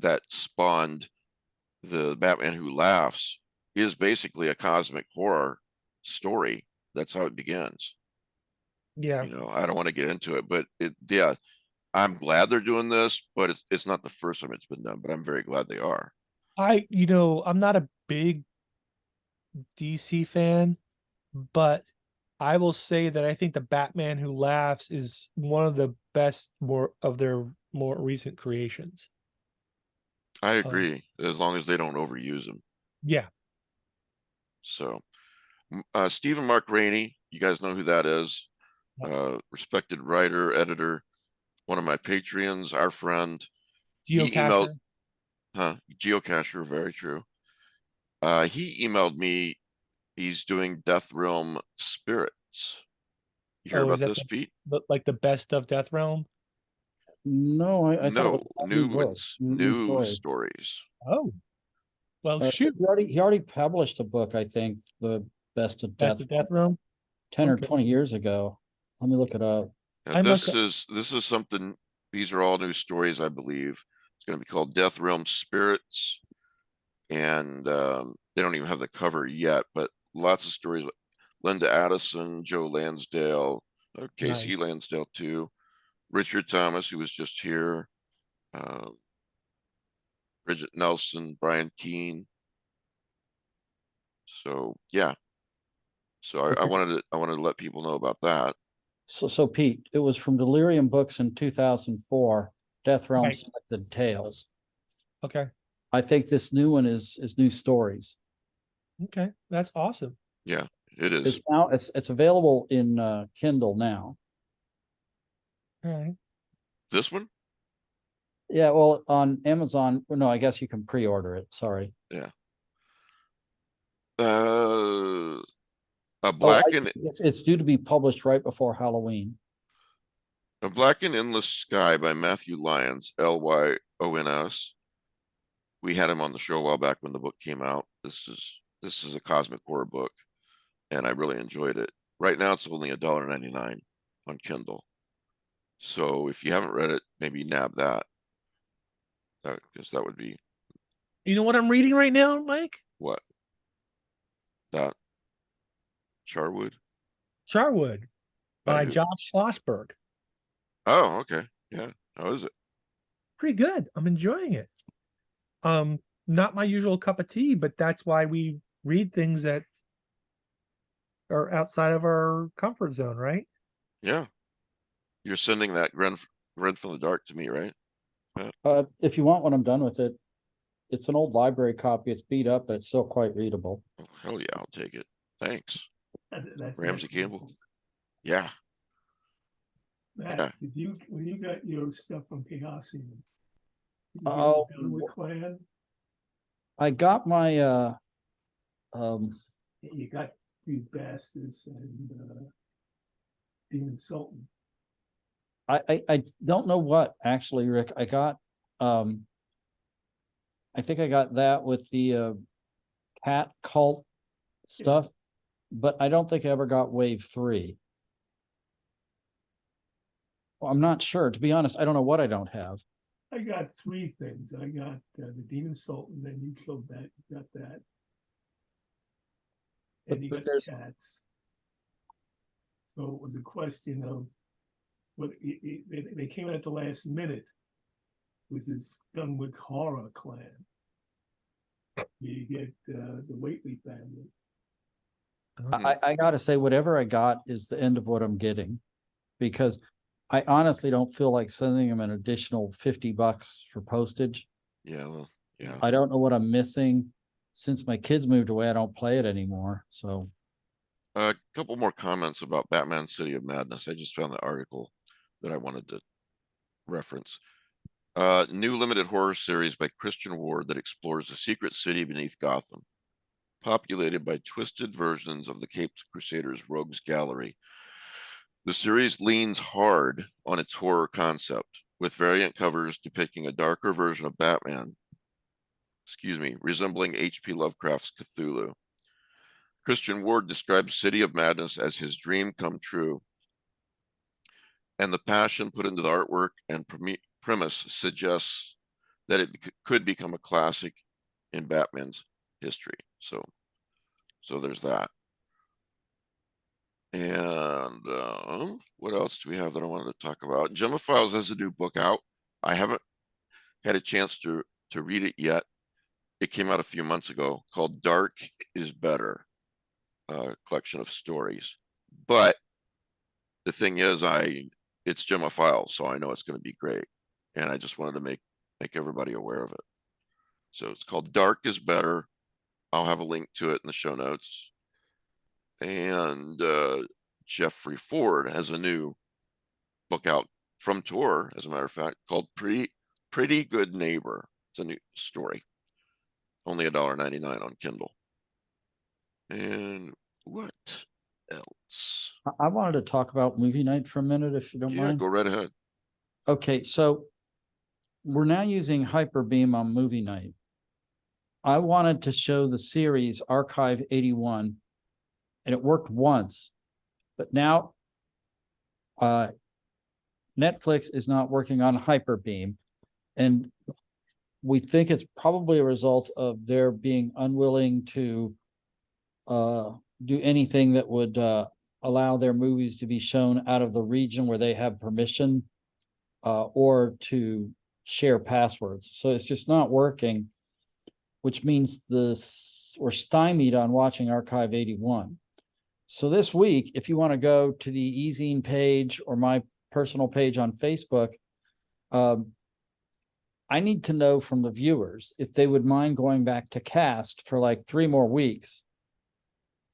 that spawned the Batman Who Laughs, is basically a cosmic horror story. That's how it begins. Yeah. I don't want to get into it, but yeah, I'm glad they're doing this, but it's not the first time it's been done, but I'm very glad they are. I'm not a big DC fan, but I will say that I think the Batman Who Laughs is one of the best of their more recent creations. I agree, as long as they don't overuse them. Yeah. So, Stephen Mark Rainey, you guys know who that is. Respected writer, editor, one of my Patreons, our friend. Geocacher. Geocacher, very true. He emailed me. He's doing Death Realm Spirits. You hear about this, Pete? Like the best of Death Realm? No, I thought it was new books, new stories. Oh, well, shoot. He already published a book, I think, the Best of Death Realm, 10 or 20 years ago. Let me look it up. This is something. These are all new stories, I believe. It's going to be called Death Realm Spirits, and they don't even have the cover yet, but lots of stories. Linda Addison, Joe Lansdale, Casey Lansdale too, Richard Thomas, who was just here, Bridget Nelson, Brian Keene. So yeah, so I wanted to let people know about that. So Pete, it was from Delirium Books in 2004, Death Realm Selected Tales. Okay. I think this new one is new stories. Okay, that's awesome. Yeah, it is. It's now, it's available in Kindle now. All right. This one? Yeah, well, on Amazon, well, no, I guess you can pre-order it, sorry. Yeah. A Oh, black I and see. It's due to be published right before Halloween. A Black and Endless Sky by Matthew Lyons, Lyons. We had him on the show a while back when the book came out. This is a cosmic horror book, and I really enjoyed it. Right now, it's only $1.99 on Kindle. So if you haven't read it, maybe nab that. I guess that would be You know what I'm reading right now, Mike? what? That Charwood? Charwood by who? Josh Schlossberg. Oh, okay. Yeah. How is it? Pretty good. I'm enjoying it. Not my usual cup of tea, but that's why we read things that are outside of our comfort zone, right? Yeah. You're sending that Gren from the Dark to me, right? If you want, when I'm done with it, it's an old library copy. It's beat up, but it's still quite readable. Oh, hell yeah, I'll take it. Thanks. That's Ramsey excellent. Campbell. Yeah. Matt, Yeah. when you got your stuff from Chaosium, did you get Oh, it done with Clan? I got my You got these bastards and Demon Sultan. I don't know what actually, Rick. I got I think I got that with the cat cult stuff, but I don't think I ever got wave 3. Well, I'm not sure. To be honest, I don't know what I don't have. I got 3 things. I got the Demon Sultan, then you showed that, you got that. And you But got there's- the cats. So it was a question of what they came in at the last minute. Was this done with horror clan? You get the Whately family. I gotta say, whatever I got is the end of what I'm getting, because I honestly don't feel like sending them an additional $50 for postage. Yeah. Well, yeah. I don't know what I'm missing. Since my kids moved away, I don't play it anymore. So A couple more comments about Batman City of Madness. I just found the article that I wanted to reference. New limited horror series by Christian Ward that explores the secret city beneath Gotham, populated by twisted versions of the Caped Crusaders Rogues Gallery. The series leans hard on its horror concept, with variant covers depicting a darker version of Batman, resembling H.P. Lovecraft's Cthulhu. Christian Ward describes City of Madness as his dream come true, and the passion put into the artwork and premise suggests that it could become a classic in Batman's history. So there's that. And what else do we have that I wanted to talk about? Gemma Files has a new book out. I haven't had a chance to read it yet. It came out a few months ago, called Dark is Better, a collection of stories. But the thing is, it's Gemma Files, so I know it's going to be great. And I just wanted to make everybody aware of it. So it's called Dark is Better. I'll have a link to it in the show notes. And Jeffrey Ford has a new book out from Tor, as a matter of fact, called Pretty Good Neighbor. It's a new story. Only $1.99 on Kindle. And what else? I wanted to talk about movie night for a minute, if you don't Yeah, mind. go right ahead. Okay, so we're now using Hyperbeam on movie night. I wanted to show the series Archive 81, and it worked once, but now Netflix is not working on Hyperbeam, and we think it's probably a result of their being unwilling to do anything that would allow their movies to be shown out of the region where they have permission, or to share passwords. So it's just not working, which means we're stymied on watching Archive 81. So this week, if you want to go to the eZine page or my personal page on Facebook, I need to know from the viewers if they would mind going back to cast for like 3 more weeks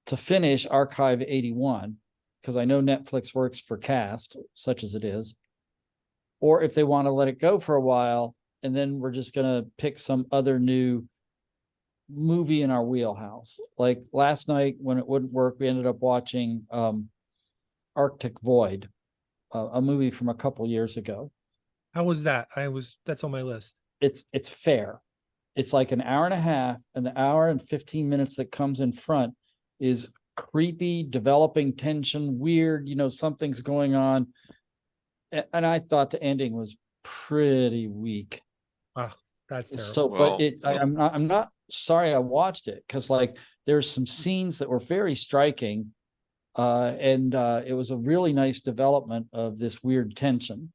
to finish Archive 81, because I know Netflix works for cast, such as it is, or if they want to let it go for a while, and then we're just going to pick some other new movie in our wheelhouse. Like last night when it wouldn't work, we ended up watching Arctic Void, a movie from a couple years ago. How was that? That's on my list. It's fair. It's like an hour and a half, and the hour and 15 minutes that comes in front is creepy, developing tension, weird, something's going on. And I thought the ending was pretty weak. Oh, that's terrible. So, Well, but I'm not sorry I watched it, because like there's some scenes that were very striking, and it was a really nice development of this weird tension.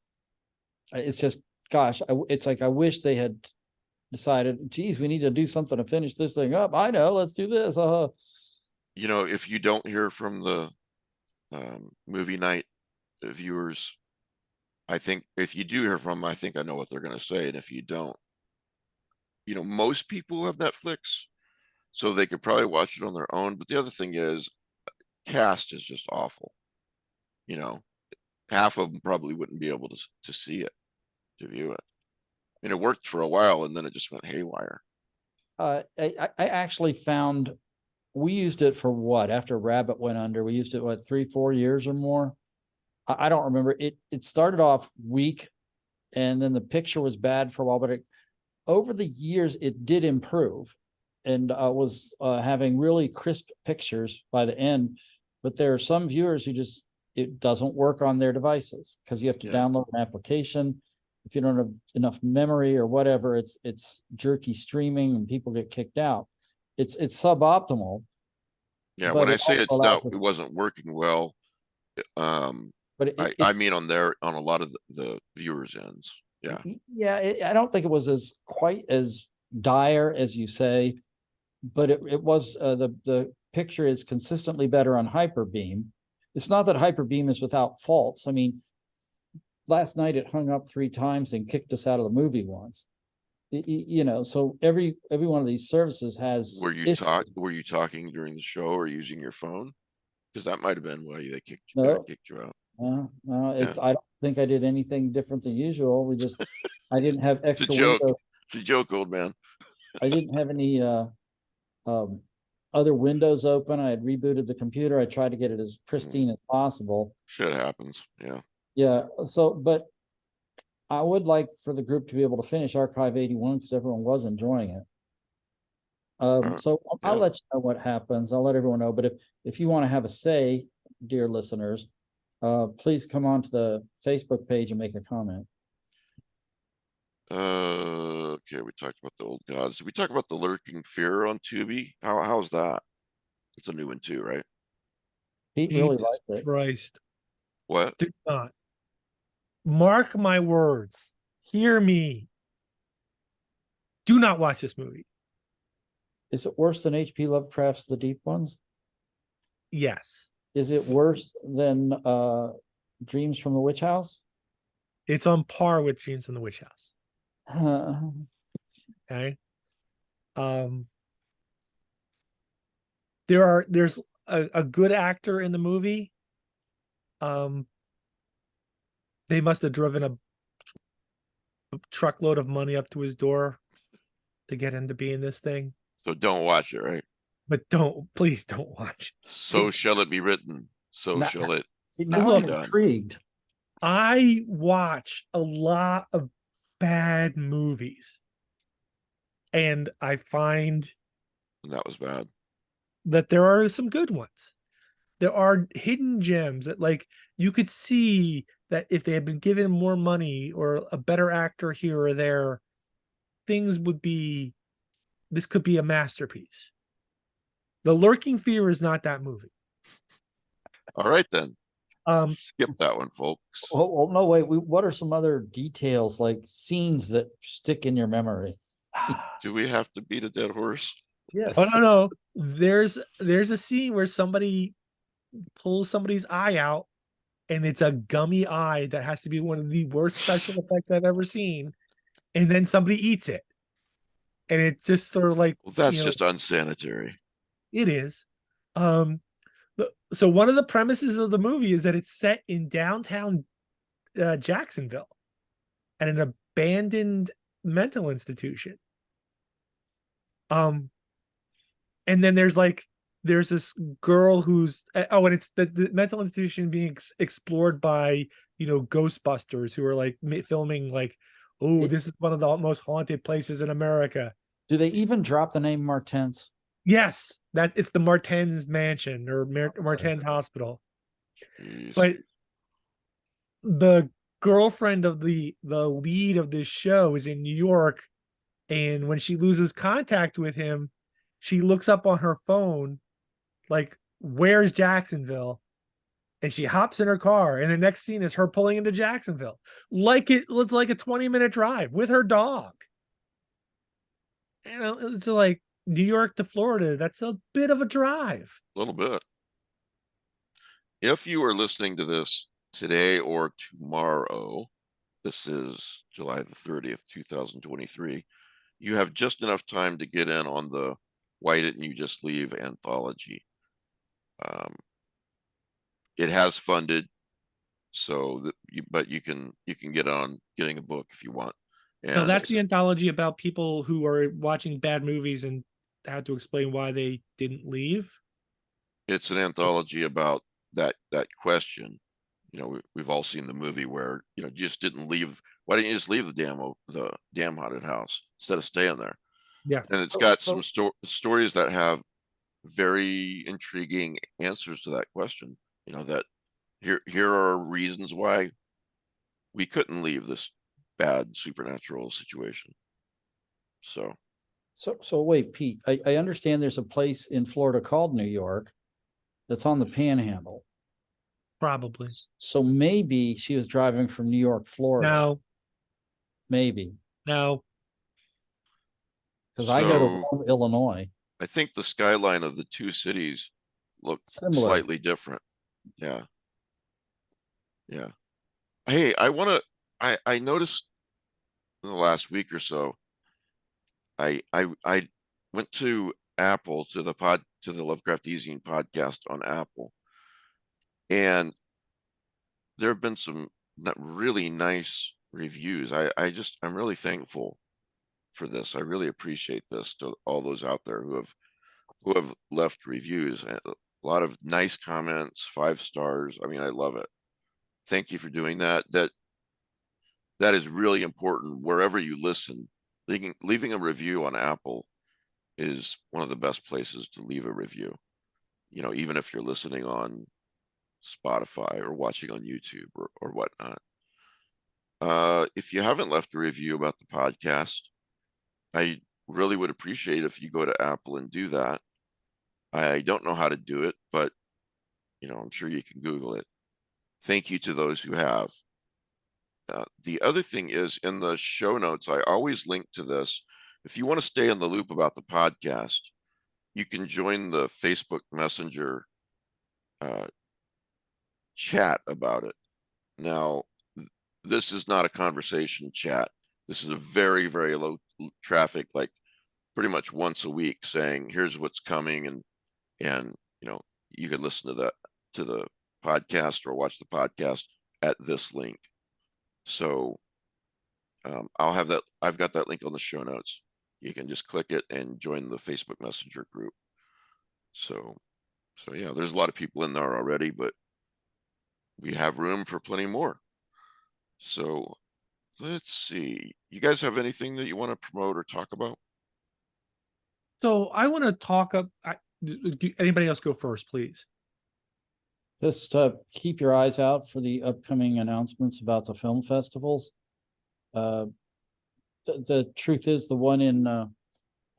It's just, gosh, it's like I wish they had decided, geez, we need to do something to finish this thing up. I know, let's do this. If you don't hear from the movie night viewers, I think if you do hear from them, I think I know what they're going to say. And if you don't, most people have Netflix, so they could probably watch it on their own. But the other thing is, cast is just awful. Half of them probably wouldn't be able to see it, to view it. And it worked for a while, and then it just went haywire. I actually found we used it for what, after Rabbit went under, we used it 3-4 years or more. I don't remember. It started off weak, and then the picture was bad for a while, but over the years it did improve, and was having really crisp pictures by the end. But there are some viewers who it doesn't work on their devices, because you have to download an application. If you don't have enough memory or whatever, it's jerky streaming and people get kicked out. It's suboptimal. Yeah, but when I it say also it wasn't working well, but I mean on a lot of the viewers' ends. Yeah. Yeah, I don't think it was quite as dire as you say, but it was the picture is consistently better on Hyperbeam. It's not that Hyperbeam is without faults. I mean, last night it hung up 3 times and kicked us out of the movie once. So every one of these services has. Were you talking during the show or using your phone? Because that might have been why they kicked you out. No, I don't think I did anything different than usual. I didn't have extra joke. windows. It's a joke, old man. I didn't have any other windows open. I had rebooted the computer. I tried to get it as pristine as possible. Shit happens. Yeah. Yeah. So, but I would like for the group to be able to finish Archive 81, because everyone was enjoying it. So I'll let you know what happens. I'll let everyone know. But if you want to have a say, dear listeners, please come on to the Facebook page and make a comment. Okay, we talked about the old gods. Did we talk about the lurking fear on Tubi? How's that? It's a new one too, right? Pete really Jesus liked it. Christ. What? Do not. Mark my words. Hear me. Do not watch this movie. Is it worse than H.P. Lovecraft's The Deep Ones? Yes. Is it worse than Dreams from the Witch House? It's on par with Dreams in the Witch House. Okay. There's a good actor in the movie. They must have driven a truckload of money up to his door to get him to be in this thing. So don't watch it, right? But please don't watch. So shall it be written. So shall it Now not I'm be done. intrigued. I watch a lot of bad movies, and I find And that was bad. that there are some good ones. There are hidden gems that, like, you could see that if they had been given more money or a better actor here or there, this could be a masterpiece. The Lurking Fear is not that movie. All right then. Um, Skip that one, folks. Oh, no, wait. What are some other details, like scenes that stick in your memory? Do we have to beat a dead horse? Yes. Oh no. There's a scene where somebody pulls somebody's eye out, and it's a gummy eye that has to be one of the worst special effects I've ever seen. And then somebody eats it. And it's just sort of like, Well, that's just unsanitary. it is. So one of the premises of the movie is that it's set in downtown Jacksonville at an abandoned mental institution. And then there's this girl who's and it's the mental institution being explored by Ghostbusters, who are like filming like, oh, this is one of the most haunted places in America. Do they even drop the name Martens? Yes, that it's the Martens Mansion or Martens Hospital. Jeez. But the girlfriend of the lead of this show is in New York, and when she loses contact with him, she looks up on her phone like, where's Jacksonville? And she hops in her car, and the next scene is her pulling into Jacksonville, like it looks like a 20-minute drive with her dog. It's like New York to Florida. That's a bit of a drive. A little bit. If you are listening to this today or tomorrow, this is July the 30th, 2023, you have just enough time to get in on the Why Didn't You Just Leave anthology. It has funded, so but you can get on getting a book if you want. And no, that's the anthology about people who are watching bad movies and had to explain why they didn't leave. It's an anthology about that question. We've all seen the movie where you just didn't leave. Why didn't you just leave the damn haunted house instead of staying there? Yeah, and it's got some stories that have very intriguing answers to that question. That here are reasons why we couldn't leave this bad supernatural situation. So wait, Pete, I understand there's a place in Florida called New York that's on the Panhandle. Probably. So maybe she was driving from New York, Florida. No. Maybe. No. Because I go to Rome, Illinois. I think the skyline of the two cities look Similar. Slightly different. Yeah. Yeah. Hey, I noticed in the last week or so, I went to Apple to the Lovecraftian podcast on Apple, and there have been some really nice reviews. I'm really thankful for this. I really appreciate this to all those out there who have left reviews. A lot of nice comments, 5 stars. I mean, I love it. Thank you for doing that. That is really important wherever you listen. Leaving a review on Apple is one of the best places to leave a review. Even if you're listening on Spotify or watching on YouTube or whatnot. If you haven't left a review about the podcast, I really would appreciate if you go to Apple and do that. I don't know how to do it, but I'm sure you can Google it. Thank you to those who have. The other thing is, in the show notes, I always link to this. If you want to stay in the loop about the podcast, you can join the Facebook Messenger chat about it. Now, this is not a conversation chat. This is a very, very low traffic, like pretty much once a week, saying here's what's coming, and you can listen to the podcast or watch the podcast at this link. So I'll have that. I've got that link on the show notes. You can just click it and join the Facebook Messenger group. So yeah, there's a lot of people in there already, but we have room for plenty more. So let's see. You guys have anything that you want to promote or talk about? So I want to talk up. Anybody else go first, please? Just keep your eyes out for the upcoming announcements about the film festivals. The truth is, the one in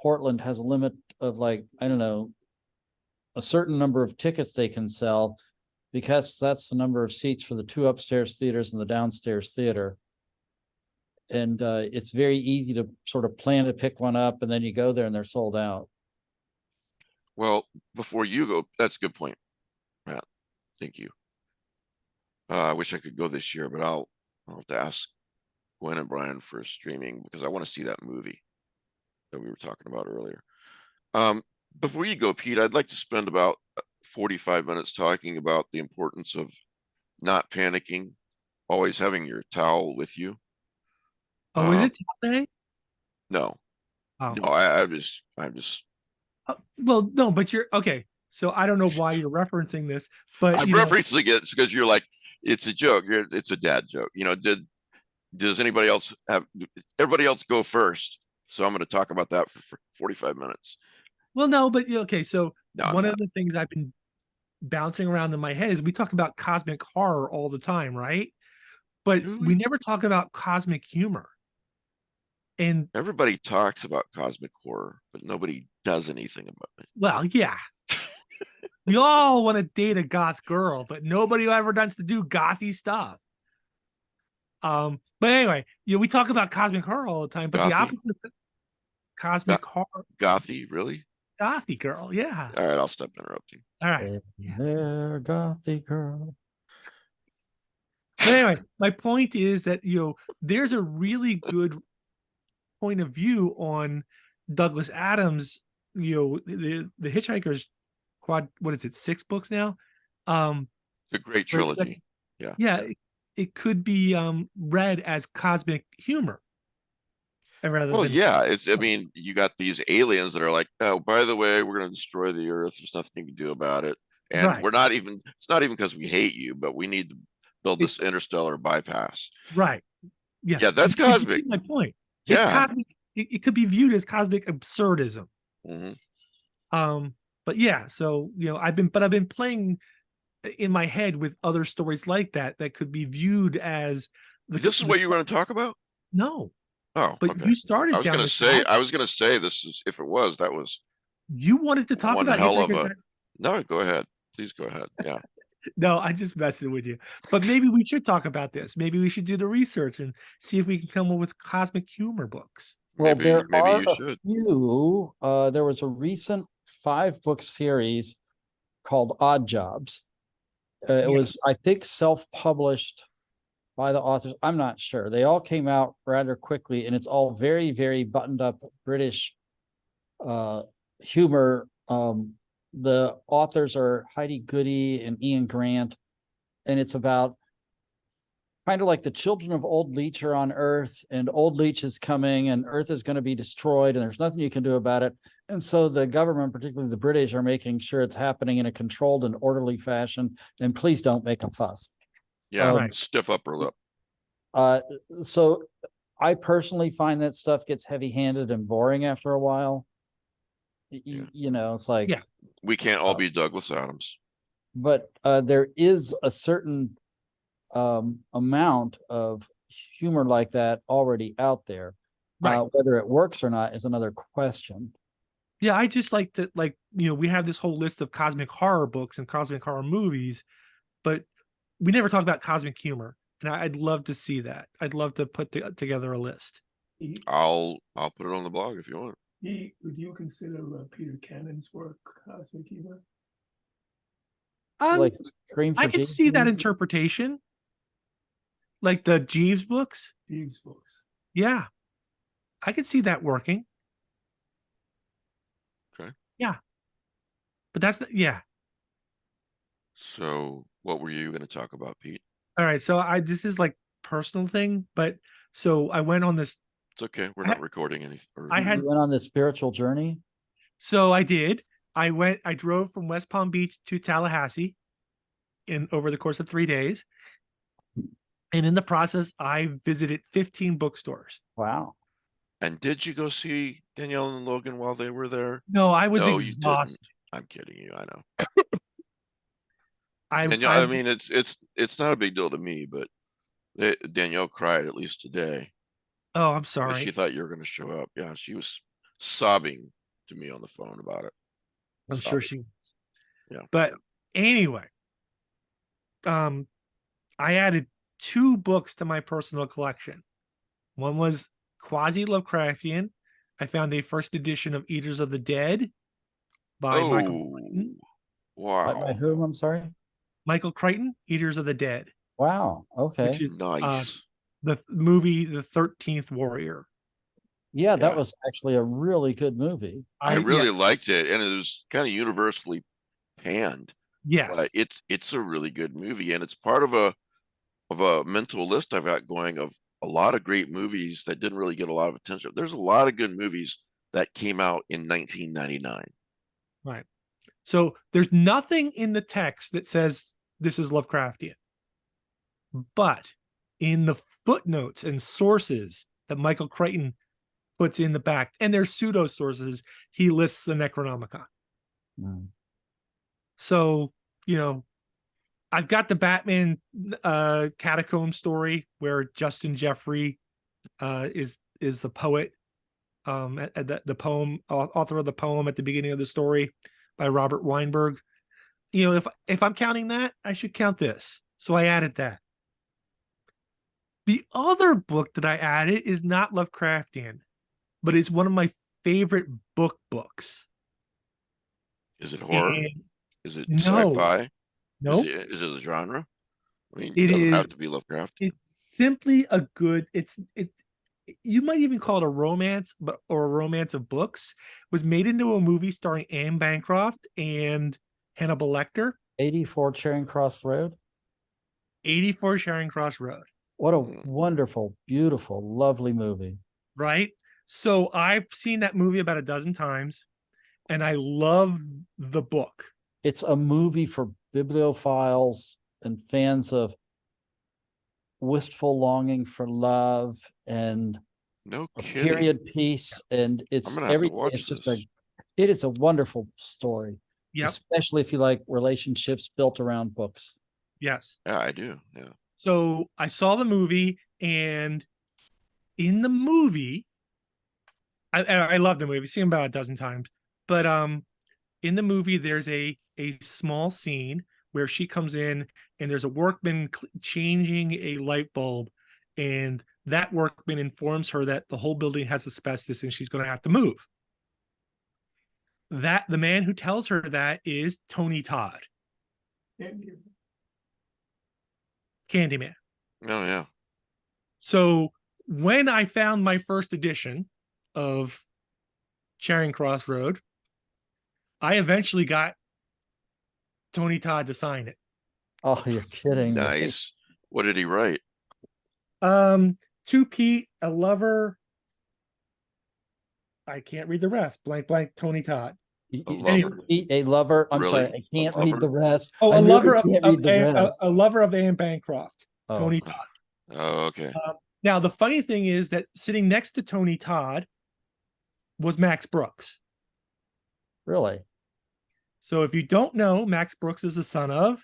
Portland has a limit of, like, I don't know, a certain number of tickets they can sell, because that's the number of seats for the 2 upstairs theaters and the downstairs theater. And it's very easy to sort of plan to pick one up, and then you go there and they're sold out. Well, before you go, that's a good point, Matt. Thank you. I wish I could go this year, but I'll have to ask Gwen and Brian for streaming, because I want to see that movie that we were talking about earlier. Before you go, Pete, I'd like to spend about 45 minutes talking about the importance of not panicking, always having your towel with you. Oh, is it today? No, Oh. no, I'm just Well, no, but you're okay. So I don't know why you're referencing this, but I'm referencing it because you're like, it's a joke. It's a dad joke. You know, does anybody else everybody else go first? So I'm going to talk about that for 45 minutes. well, no, but okay. So No, one of the things I've been bouncing around in my head is we talk about cosmic horror all the time, right? But Do we we? never talk about cosmic humor. And Everybody talks about cosmic horror, but nobody does anything about it. well, yeah. We all want to date a goth girl, but nobody ever wants to do gothy stuff. But anyway, we talk about cosmic horror all the time, but the Gothy? opposite of cosmic horror, Gothy, really? gothy girl, yeah. All right, I'll stop interrupting. All right. There, gothy girl. But anyway, my point is that there's a really good point of view on Douglas Adams. The Hitchhiker's quad. What is it? 6 books now. It's a great trilogy. Yeah, it could be read as cosmic humor. Rather Well, than yeah, I mean, you got these aliens that are like, oh, by the way, we're going to destroy the Earth. There's nothing you can do about it, and Right. it's not even because we hate you, but we need to build this interstellar bypass. Right. Yeah. Yeah, that's You see cosmic. my point. It's Yeah. cosmic. It could be viewed as cosmic absurdism. Mm-hmm. But yeah, so I've been playing in my head with other stories like that could be viewed as This is what you want to talk about? No. Oh, But okay. you started I was down going to this say, path. this is, if it was, that was You wanted to talk one about hell of Hitchhiker's a. No, go ahead. Please go ahead. Yeah. No, I just messing with you. But maybe we should talk about this. Maybe we should do the research and see if we can come up with cosmic humor books. Well, Maybe there are you a should. few. There was a recent 5-book series called Odd Jobs. It was, I think, self-published by the authors. I'm not sure. They all came out rather quickly, and it's all very, very buttoned up British humor. The authors are Heidi Goody and Ian Grant, and it's about kind of like the children of Old Leech are on Earth, and Old Leech is coming, and Earth is going to be destroyed, and there's nothing you can do about it. And so the government, particularly the British, are making sure it's happening in a controlled and orderly fashion. And please don't make a fuss. Yeah, stiff upper lip. So I personally find that stuff gets heavy-handed and boring after a while. It's like we can't all be Douglas Adams. But there is a certain amount of humor like that already out there. Right. Whether it works or not is another question. Yeah, I just like to we have this whole list of cosmic horror books and cosmic horror movies, but we never talk about cosmic humor. And I'd love to see that. I'd love to put together a list. I'll put it on the blog if you want. Would you consider Peter Cannon's work cosmic humor? Like Scream for I can Jeeves? see that interpretation. Like the Jeeves books. Jeeves books. Yeah. I could see that working. Okay. Yeah. But that's yeah. So what were you going to talk about, Pete? All right. So this is like personal thing, but so I went on this. It's okay. We're not recording anything. You went on this spiritual journey. So I did. I drove from West Palm Beach to Tallahassee over the course of 3 days. And in the process, I visited 15 bookstores. Wow. And did you go see Danielle and Logan while they were there? No, I was No, exhausted. you didn't. I'm kidding you. I know. I mean, it's not a big deal to me, but Danielle cried at least today. Oh, I'm sorry. She thought you were going to show up. Yeah, she was sobbing to me on the phone about it. I'm sure she was. Yeah. But anyway, I added 2 books to my personal collection. One was quasi Lovecraftian. I found a first edition of Eaters of the Dead by Michael Crichton. Wow. By whom? I'm sorry. Michael Crichton, Eaters of the Dead. Wow. Okay. Which is nice. The movie, The 13th Warrior. Yeah, that was actually a really good movie. I really liked it, and it was kind of universally hand. Yes. But it's a really good movie, and it's part of a mental list I've got going of a lot of great movies that didn't really get a lot of attention. There's a lot of good movies that came out in 1999. Right. So there's nothing in the text that says this is Lovecraftian. But in the footnotes and sources that Michael Crichton puts in the back, and there's pseudo sources, he lists the Necronomicon. Mm. So, you know, I've got the Batman catacomb story where Justin Jeffrey is the poet, the poem author of the poem at the beginning of the story by Robert Weinberg. You know, if I'm counting that, I should count this. So I added that. The other book that I added is not Lovecraftian, but it's one of my favorite books. Is it horror? And Is it no, sci-fi? nope. Is it a genre? I mean, It it doesn't have is- to be Lovecraft. It's simply a good, you might even call it a romance, or a romance of books. It was made into a movie starring Anne Bancroft and Hannibal Lecter. 84 Charing Cross Road. 84 Charing Cross Road. What a wonderful, beautiful, lovely movie. Right? So I've seen that movie about a dozen times, and I love the book. It's a movie for bibliophiles and fans of wistful longing for love and No a kidding. period piece. And it's I'm gonna have to everything. watch It's just this. it is a wonderful story. Yep. Especially if you like relationships built around books. Yes. Yeah, I do. Yeah. So I saw the movie, and in the movie, I love the movie. Seen about a dozen times, but in the movie there's a small scene where she comes in and there's a workman changing a light bulb, and that workman informs her that the whole building has asbestos and she's going to have to move. That the man who tells her that is Tony Todd, Candyman. Oh yeah. So when I found my first edition of Charing Cross Road, I eventually got Tony Todd to sign it. Oh, you're kidding me. Nice. What did he write? To Pete, a lover. I can't read the rest. Blank, blank, Tony Todd. A lover. A lover. I'm Really? sorry, I A can't read lover? the rest. Oh, I a really lover of, can't read the rest. a lover of Anne Bancroft. Oh. Tony Todd. Oh, okay. Now, the funny thing is that sitting next to Tony Todd was Max Brooks. Really? So if you don't know, Max Brooks is the son of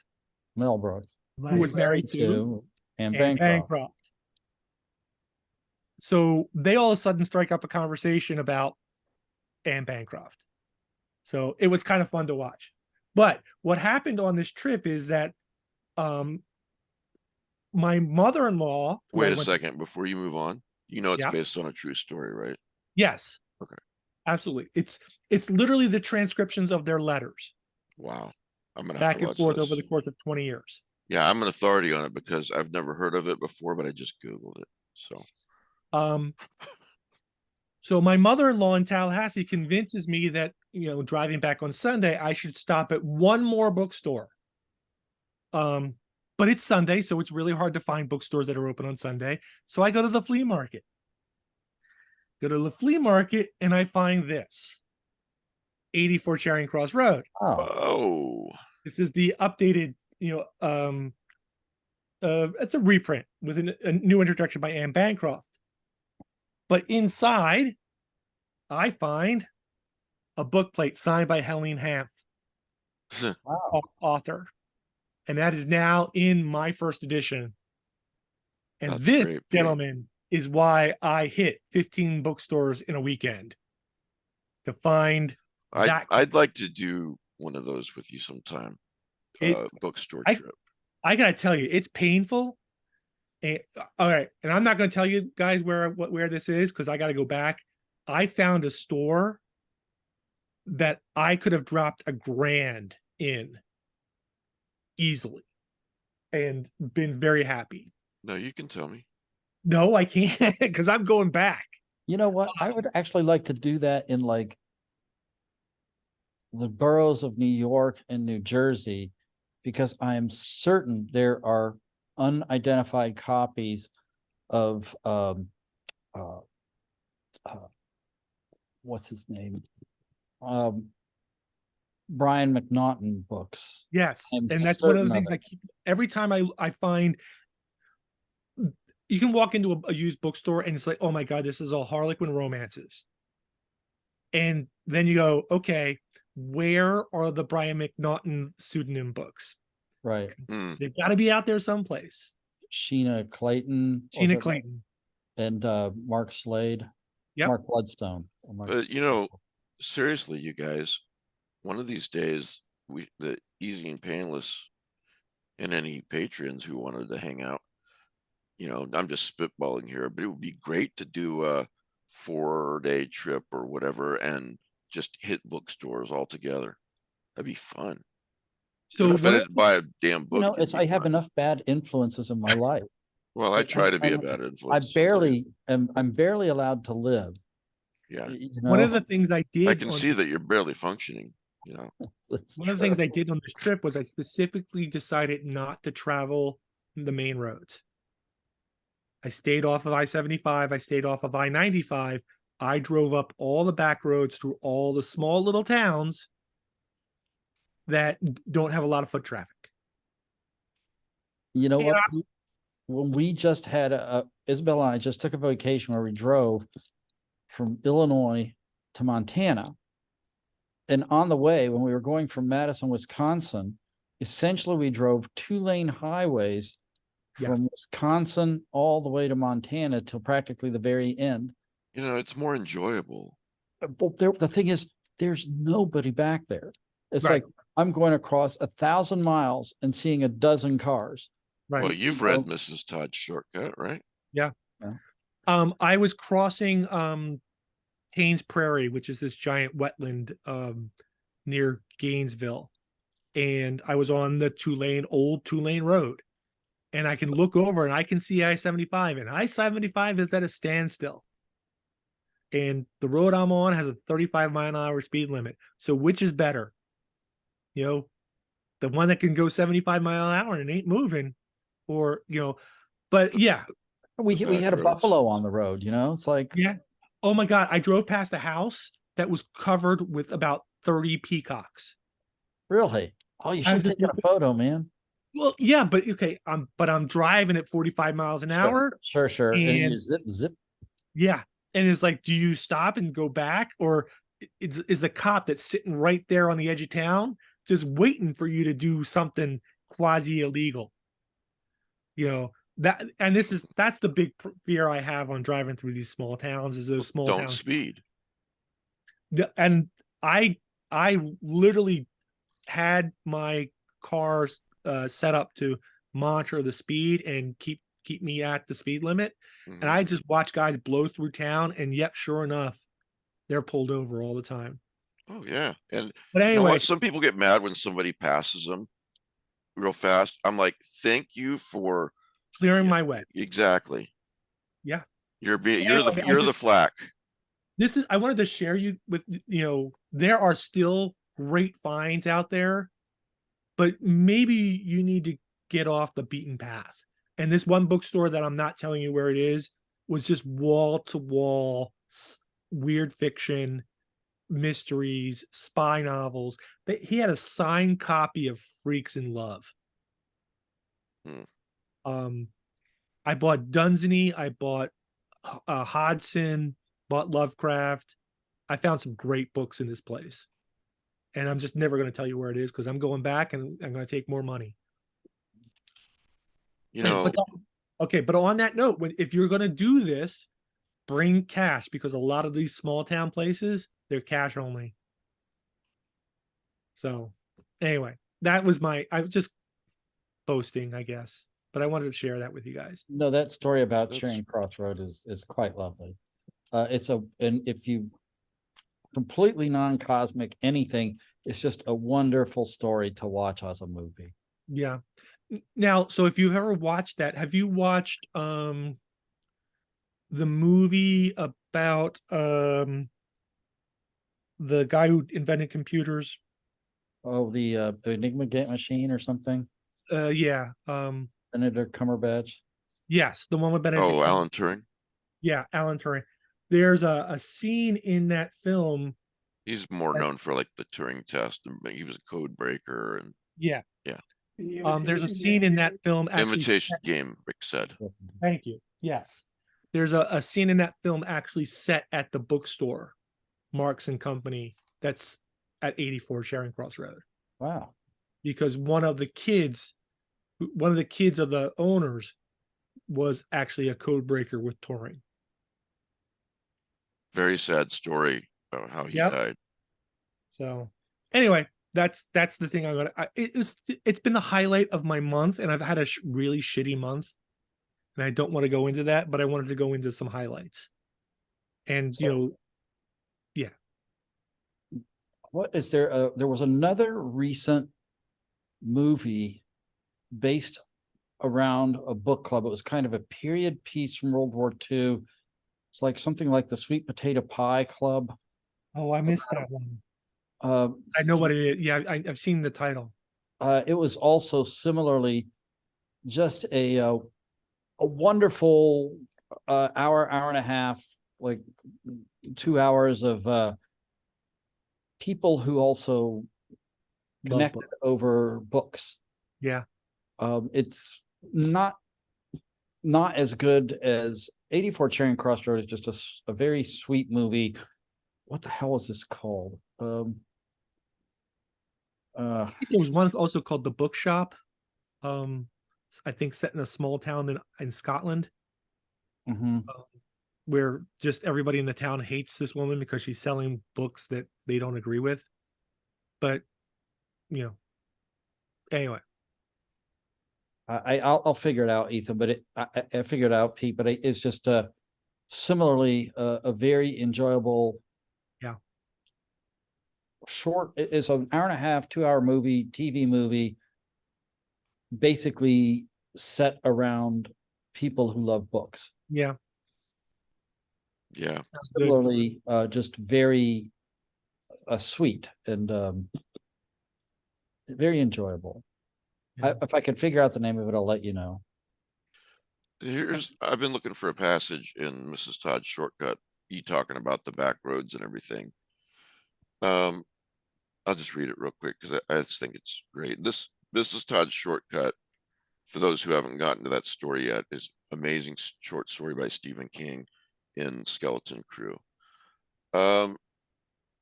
Mel Brooks. who was married to And Anne Bancroft. Bancroft. So they all of a sudden strike up a conversation about Anne Bancroft. So it was kind of fun to watch. But what happened on this trip is that my mother-in-law. Wait a second before you move on. You know it's Yeah. based on a true story, right? Yes. Okay. Absolutely. It's literally the transcriptions of their letters Wow. I'm gonna have back to and watch forth this. over the course of 20 years. Yeah, I'm an authority on it because I've never heard of it before, but I just Googled it. So So my mother-in-law in Tallahassee convinces me that, driving back on Sunday, I should stop at one more bookstore. But it's Sunday, so it's really hard to find bookstores that are open on Sunday. So I go to the flea market. And I find this. 84 Charing Cross Road. Oh, This is the updated, it's a reprint with a new introduction by Anne Bancroft. But inside, I find a book plate signed by Helene Hanff, wow. author. And that is now in my first edition. And That's this, great, Pete. gentlemen, is why I hit 15 bookstores in a weekend to find that. I'd like to do one of those with you sometime. Bookstore trip. I gotta tell you, it's painful. And all right, and I'm not gonna tell you guys where this is because I gotta go back. I found a store that I could have dropped $1,000 in easily and been very happy. No, you can tell me. No, I can't because I'm going back. You know what? I would actually like to do that in like the boroughs of New York and New Jersey, because I am certain there are unidentified copies of what's his name? Brian McNaughton books. Yes, I'm and that's one of the certain of things it. I keep every time I find. You can walk into a used bookstore and it's like, oh my God, this is all Harlequin romances. And then you go, okay, where are the Brian McNaughton pseudonym books? Right. They've got to be out there someplace. Sheena Clayton. was Sheena it? Clayton. And Mark Slade. Yep. Mark Bloodstone. Or Mark But you know, seriously, you guys, one of these days, the Easy and Painless and any patrons who wanted to hang out, you know, I'm just spitballing here, but it would be great to do a 4-day trip or whatever and just hit bookstores all together. That'd be fun. So Even if I one of didn't buy a damn book, No, it'd it's be I have fun. enough bad influences in my life. Well, I Like, try to be a I'm- bad I influence. I'm barely allowed to live. Yeah, You one of know, the things I I did can on see that you're barely functioning, you know. it's one of the things true. I did on this trip was I specifically decided not to travel the main roads. I stayed off of I-75. I stayed off of I-95. I drove up all the back roads through all the small little towns that don't have a lot of foot traffic. You know And what? When we just had Isabel and I just took a vacation where we drove from Illinois to Montana. And on the way, when we were going from Madison, Wisconsin, essentially we drove 2-lane highways Yeah. from Wisconsin all the way to Montana till practically the very end. You know, it's more enjoyable. But the thing is, there's nobody back there. It's Right. like I'm going across 1,000 miles and seeing a dozen cars. Right. Well, you've So- read Mrs. Todd's Shortcut, right? I was crossing Haynes Prairie, which is this giant wetland near Gainesville, and I was on the old 2-lane road, and I can look over and I can see I-75, and I-75 is at a standstill, and the road I'm on has a 35-mile-an-hour speed limit. So which is better? You know, the one that can go 75 mile an hour and it ain't moving, or but yeah. We back had a roads. buffalo on the road, you know, it's like, Yeah. Oh my God. I drove past a house that was covered with about 30 peacocks. really? Oh, you I should have was just taken a photo, man. Well, yeah, but okay. But I'm driving at 45 miles an hour. Sure. And you And zip. yeah. And it's like, do you stop and go back? Or is the cop that's sitting right there on the edge of town just waiting for you to do something quasi illegal? That's the big fear I have on driving through these small towns, is those small Don't towns. speed. And I literally had my cars set up to monitor the speed and keep me at the speed limit. Mhm. And I just watch guys blow through town, and yep, sure enough, they're pulled over all the time. Oh yeah, and But you know anyway, what? Some people get mad when somebody passes them real fast. I'm like, thank you for clearing yeah. my way. exactly. Yeah. You're Anyway, the flack. I wanted to share you with, there are still great finds out there, but maybe you need to get off the beaten path. And this one bookstore that I'm not telling you where it is was just wall to wall weird fiction, mysteries, spy novels. He had a signed copy of Freaks in Love. I bought Dunsany, I bought Hodgson, bought Lovecraft. I found some great books in this place, and I'm just never going to tell you where it is because I'm going back and I'm going to take more money. You know, But on that note, if you're going to do this, bring cash, because a lot of these small town places, they're cash only. So anyway, I was just boasting, I guess, but I wanted to share that with you guys. No, that story about That's- Charing Cross Road is quite lovely. And if you completely non-cosmic anything, it's just a wonderful story to watch as a movie. Yeah. Now, so if you've ever watched that, have you watched the movie about the guy who invented computers. Oh, the Enigma Gate Machine or something. Yeah. Benedict Cumberbatch. Yes, the one with Benedict. Oh, Alan Turing. Yeah, Alan Turing. There's a scene in that film. He's more known for like the Turing test, and he was a code breaker and Yeah. Yeah. There's a scene in that film actually. Imitation Game, Rick said. Thank you. Yes. There's a scene in that film actually set at the bookstore, Marks and Company, that's at 84 Charing Cross Road. Wow. Because one of the kids of the owners was actually a code breaker with Turing. Very sad story about how he Yep. died. So anyway, that's the thing it's been the highlight of my month, and I've had a really shitty month, and I don't want to go into that, but I wanted to go into some highlights. And yeah. What is there? There was another recent movie based around a book club. It was kind of a period piece from World War II. It's like something like the Sweet Potato Pie Club. Oh, I missed that one. I know what it is. Yeah, I've seen the title. It was also similarly just a wonderful hour and a half, like 2 hours of people who also connected over books. Yeah. It's not as good as 84 Charing Cross Road is just a very sweet movie. What the hell is this called? I think there was one also called The Bookshop. I think set in a small town in Scotland. Mhm. Where just everybody in the town hates this woman because she's selling books that they don't agree with. But anyway. I'll figure it out, Ethan, but I figured it out, Pete, but it's just similarly a very enjoyable short. It's an hour and a half, 2 hour TV movie, basically set around people who love books. Yeah. Similarly, just very sweet and very enjoyable. If I could figure out the name of it, I'll let you know. I've been looking for a passage in Mrs. Todd's Shortcut, you talking about the back roads and everything. I'll just read it real quick because I just think it's great. This Mrs. Todd's Shortcut, for those who haven't gotten to that story yet, is amazing short story by Stephen King in Skeleton Crew. And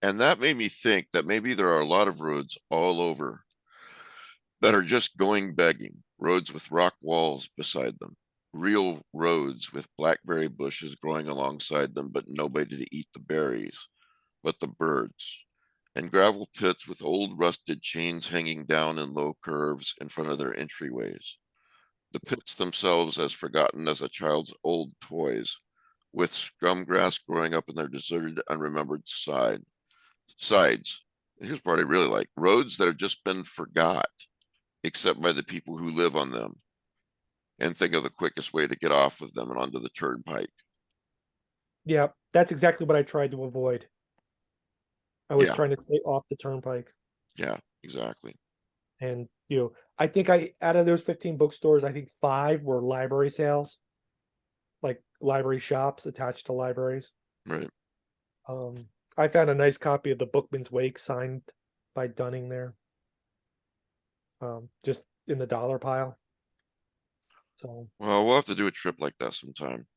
that made me think that maybe there are a lot of roads all over that are just going begging, roads with rock walls beside them, real roads with blackberry bushes growing alongside them, but nobody to eat the berries, but the birds, and gravel pits with old rusted chains hanging down in low curves in front of their entryways. The pits themselves as forgotten as a child's old toys, with scrum grass growing up in their deserted, unremembered sides. And here's the part I really like: roads that have just been forgot, except by the people who live on them, and think of the quickest way to get off of them and onto the turnpike. Yeah, that's exactly what I tried to avoid. I was trying to stay off the turnpike. Yeah, exactly. And I think out of those 15 bookstores, I think 5 were library sales, like library shops attached to libraries. Right. I found a nice copy of The Bookman's Wake signed by Dunning there. Just in the dollar pile. So well, we'll have to do a trip like that sometime.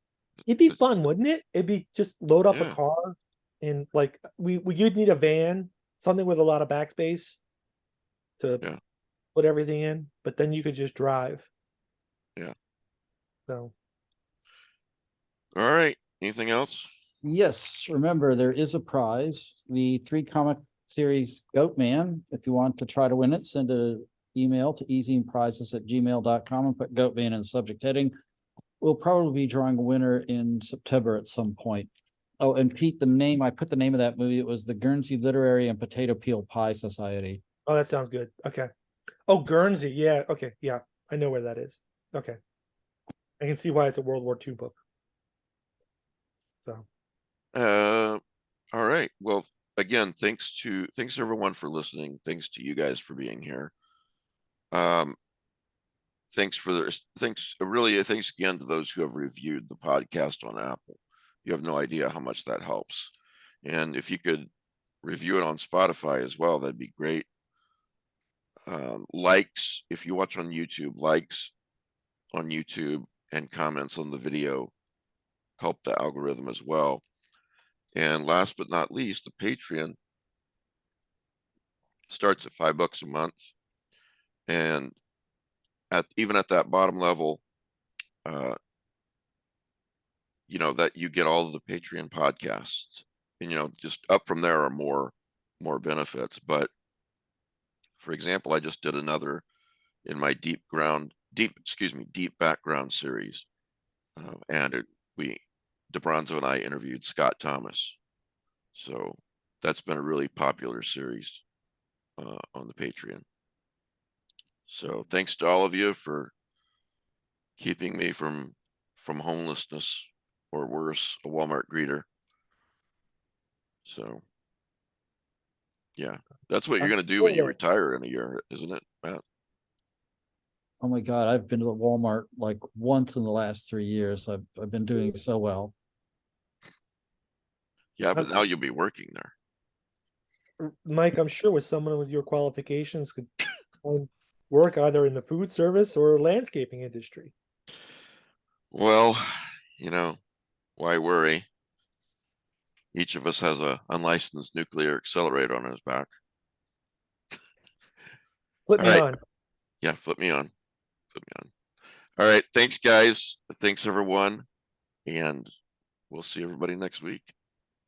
It'd be fun, wouldn't it? It'd be just load up a car and like you'd need a van, something with a lot of backspace to put everything in, but then you could just drive. Yeah. So. All right. Anything else? Yes. Remember, there is a prize. The 3-comic series Goatman. If you want to try to win it, send an email to easyandprizes@gmail.com and put Goatman in the subject heading. We'll probably be drawing a winner in September at some point. Oh, and Pete, I put the name of that movie. It was the Guernsey Literary and Potato Peel Pie Society. Oh, that sounds good. Okay. Oh, Guernsey. Yeah. Okay. Yeah. I know where that is. Okay. I can see why it's a World War II book. So. All right. Well, again, thanks everyone for listening. Thanks to you guys for being here. Thanks again to those who have reviewed the podcast on Apple. You have no idea how much that helps. And if you could review it on Spotify as well, that'd be great. Likes, if you watch on YouTube, likes on YouTube and comments on the video help the algorithm as well. And last but not least, the Patreon starts at $5 a month. And even at that bottom level, you know, that you get all of the Patreon podcasts, and, you know, just up from there are more benefits. But for example, I just did another in my deep background series. And DeBronzo and I interviewed Scott Thomas. So that's been a really popular series on the Patreon. So thanks to all of you for keeping me from homelessness, or worse, a Walmart greeter. So yeah, that's what you're going to do when you retire in a year, isn't it, Matt? Oh my God, I've been to Walmart like once in the last 3 years. I've been doing so well. Yeah, but now you'll be working there. Mike, I'm sure with someone with your qualifications could work either in the food service or landscaping industry. Well, you know, why worry? Each of us has a unlicensed nuclear accelerator on his back. Flip me on. Yeah, flip me on. All right. Thanks, guys. Thanks, everyone. And we'll see everybody next week.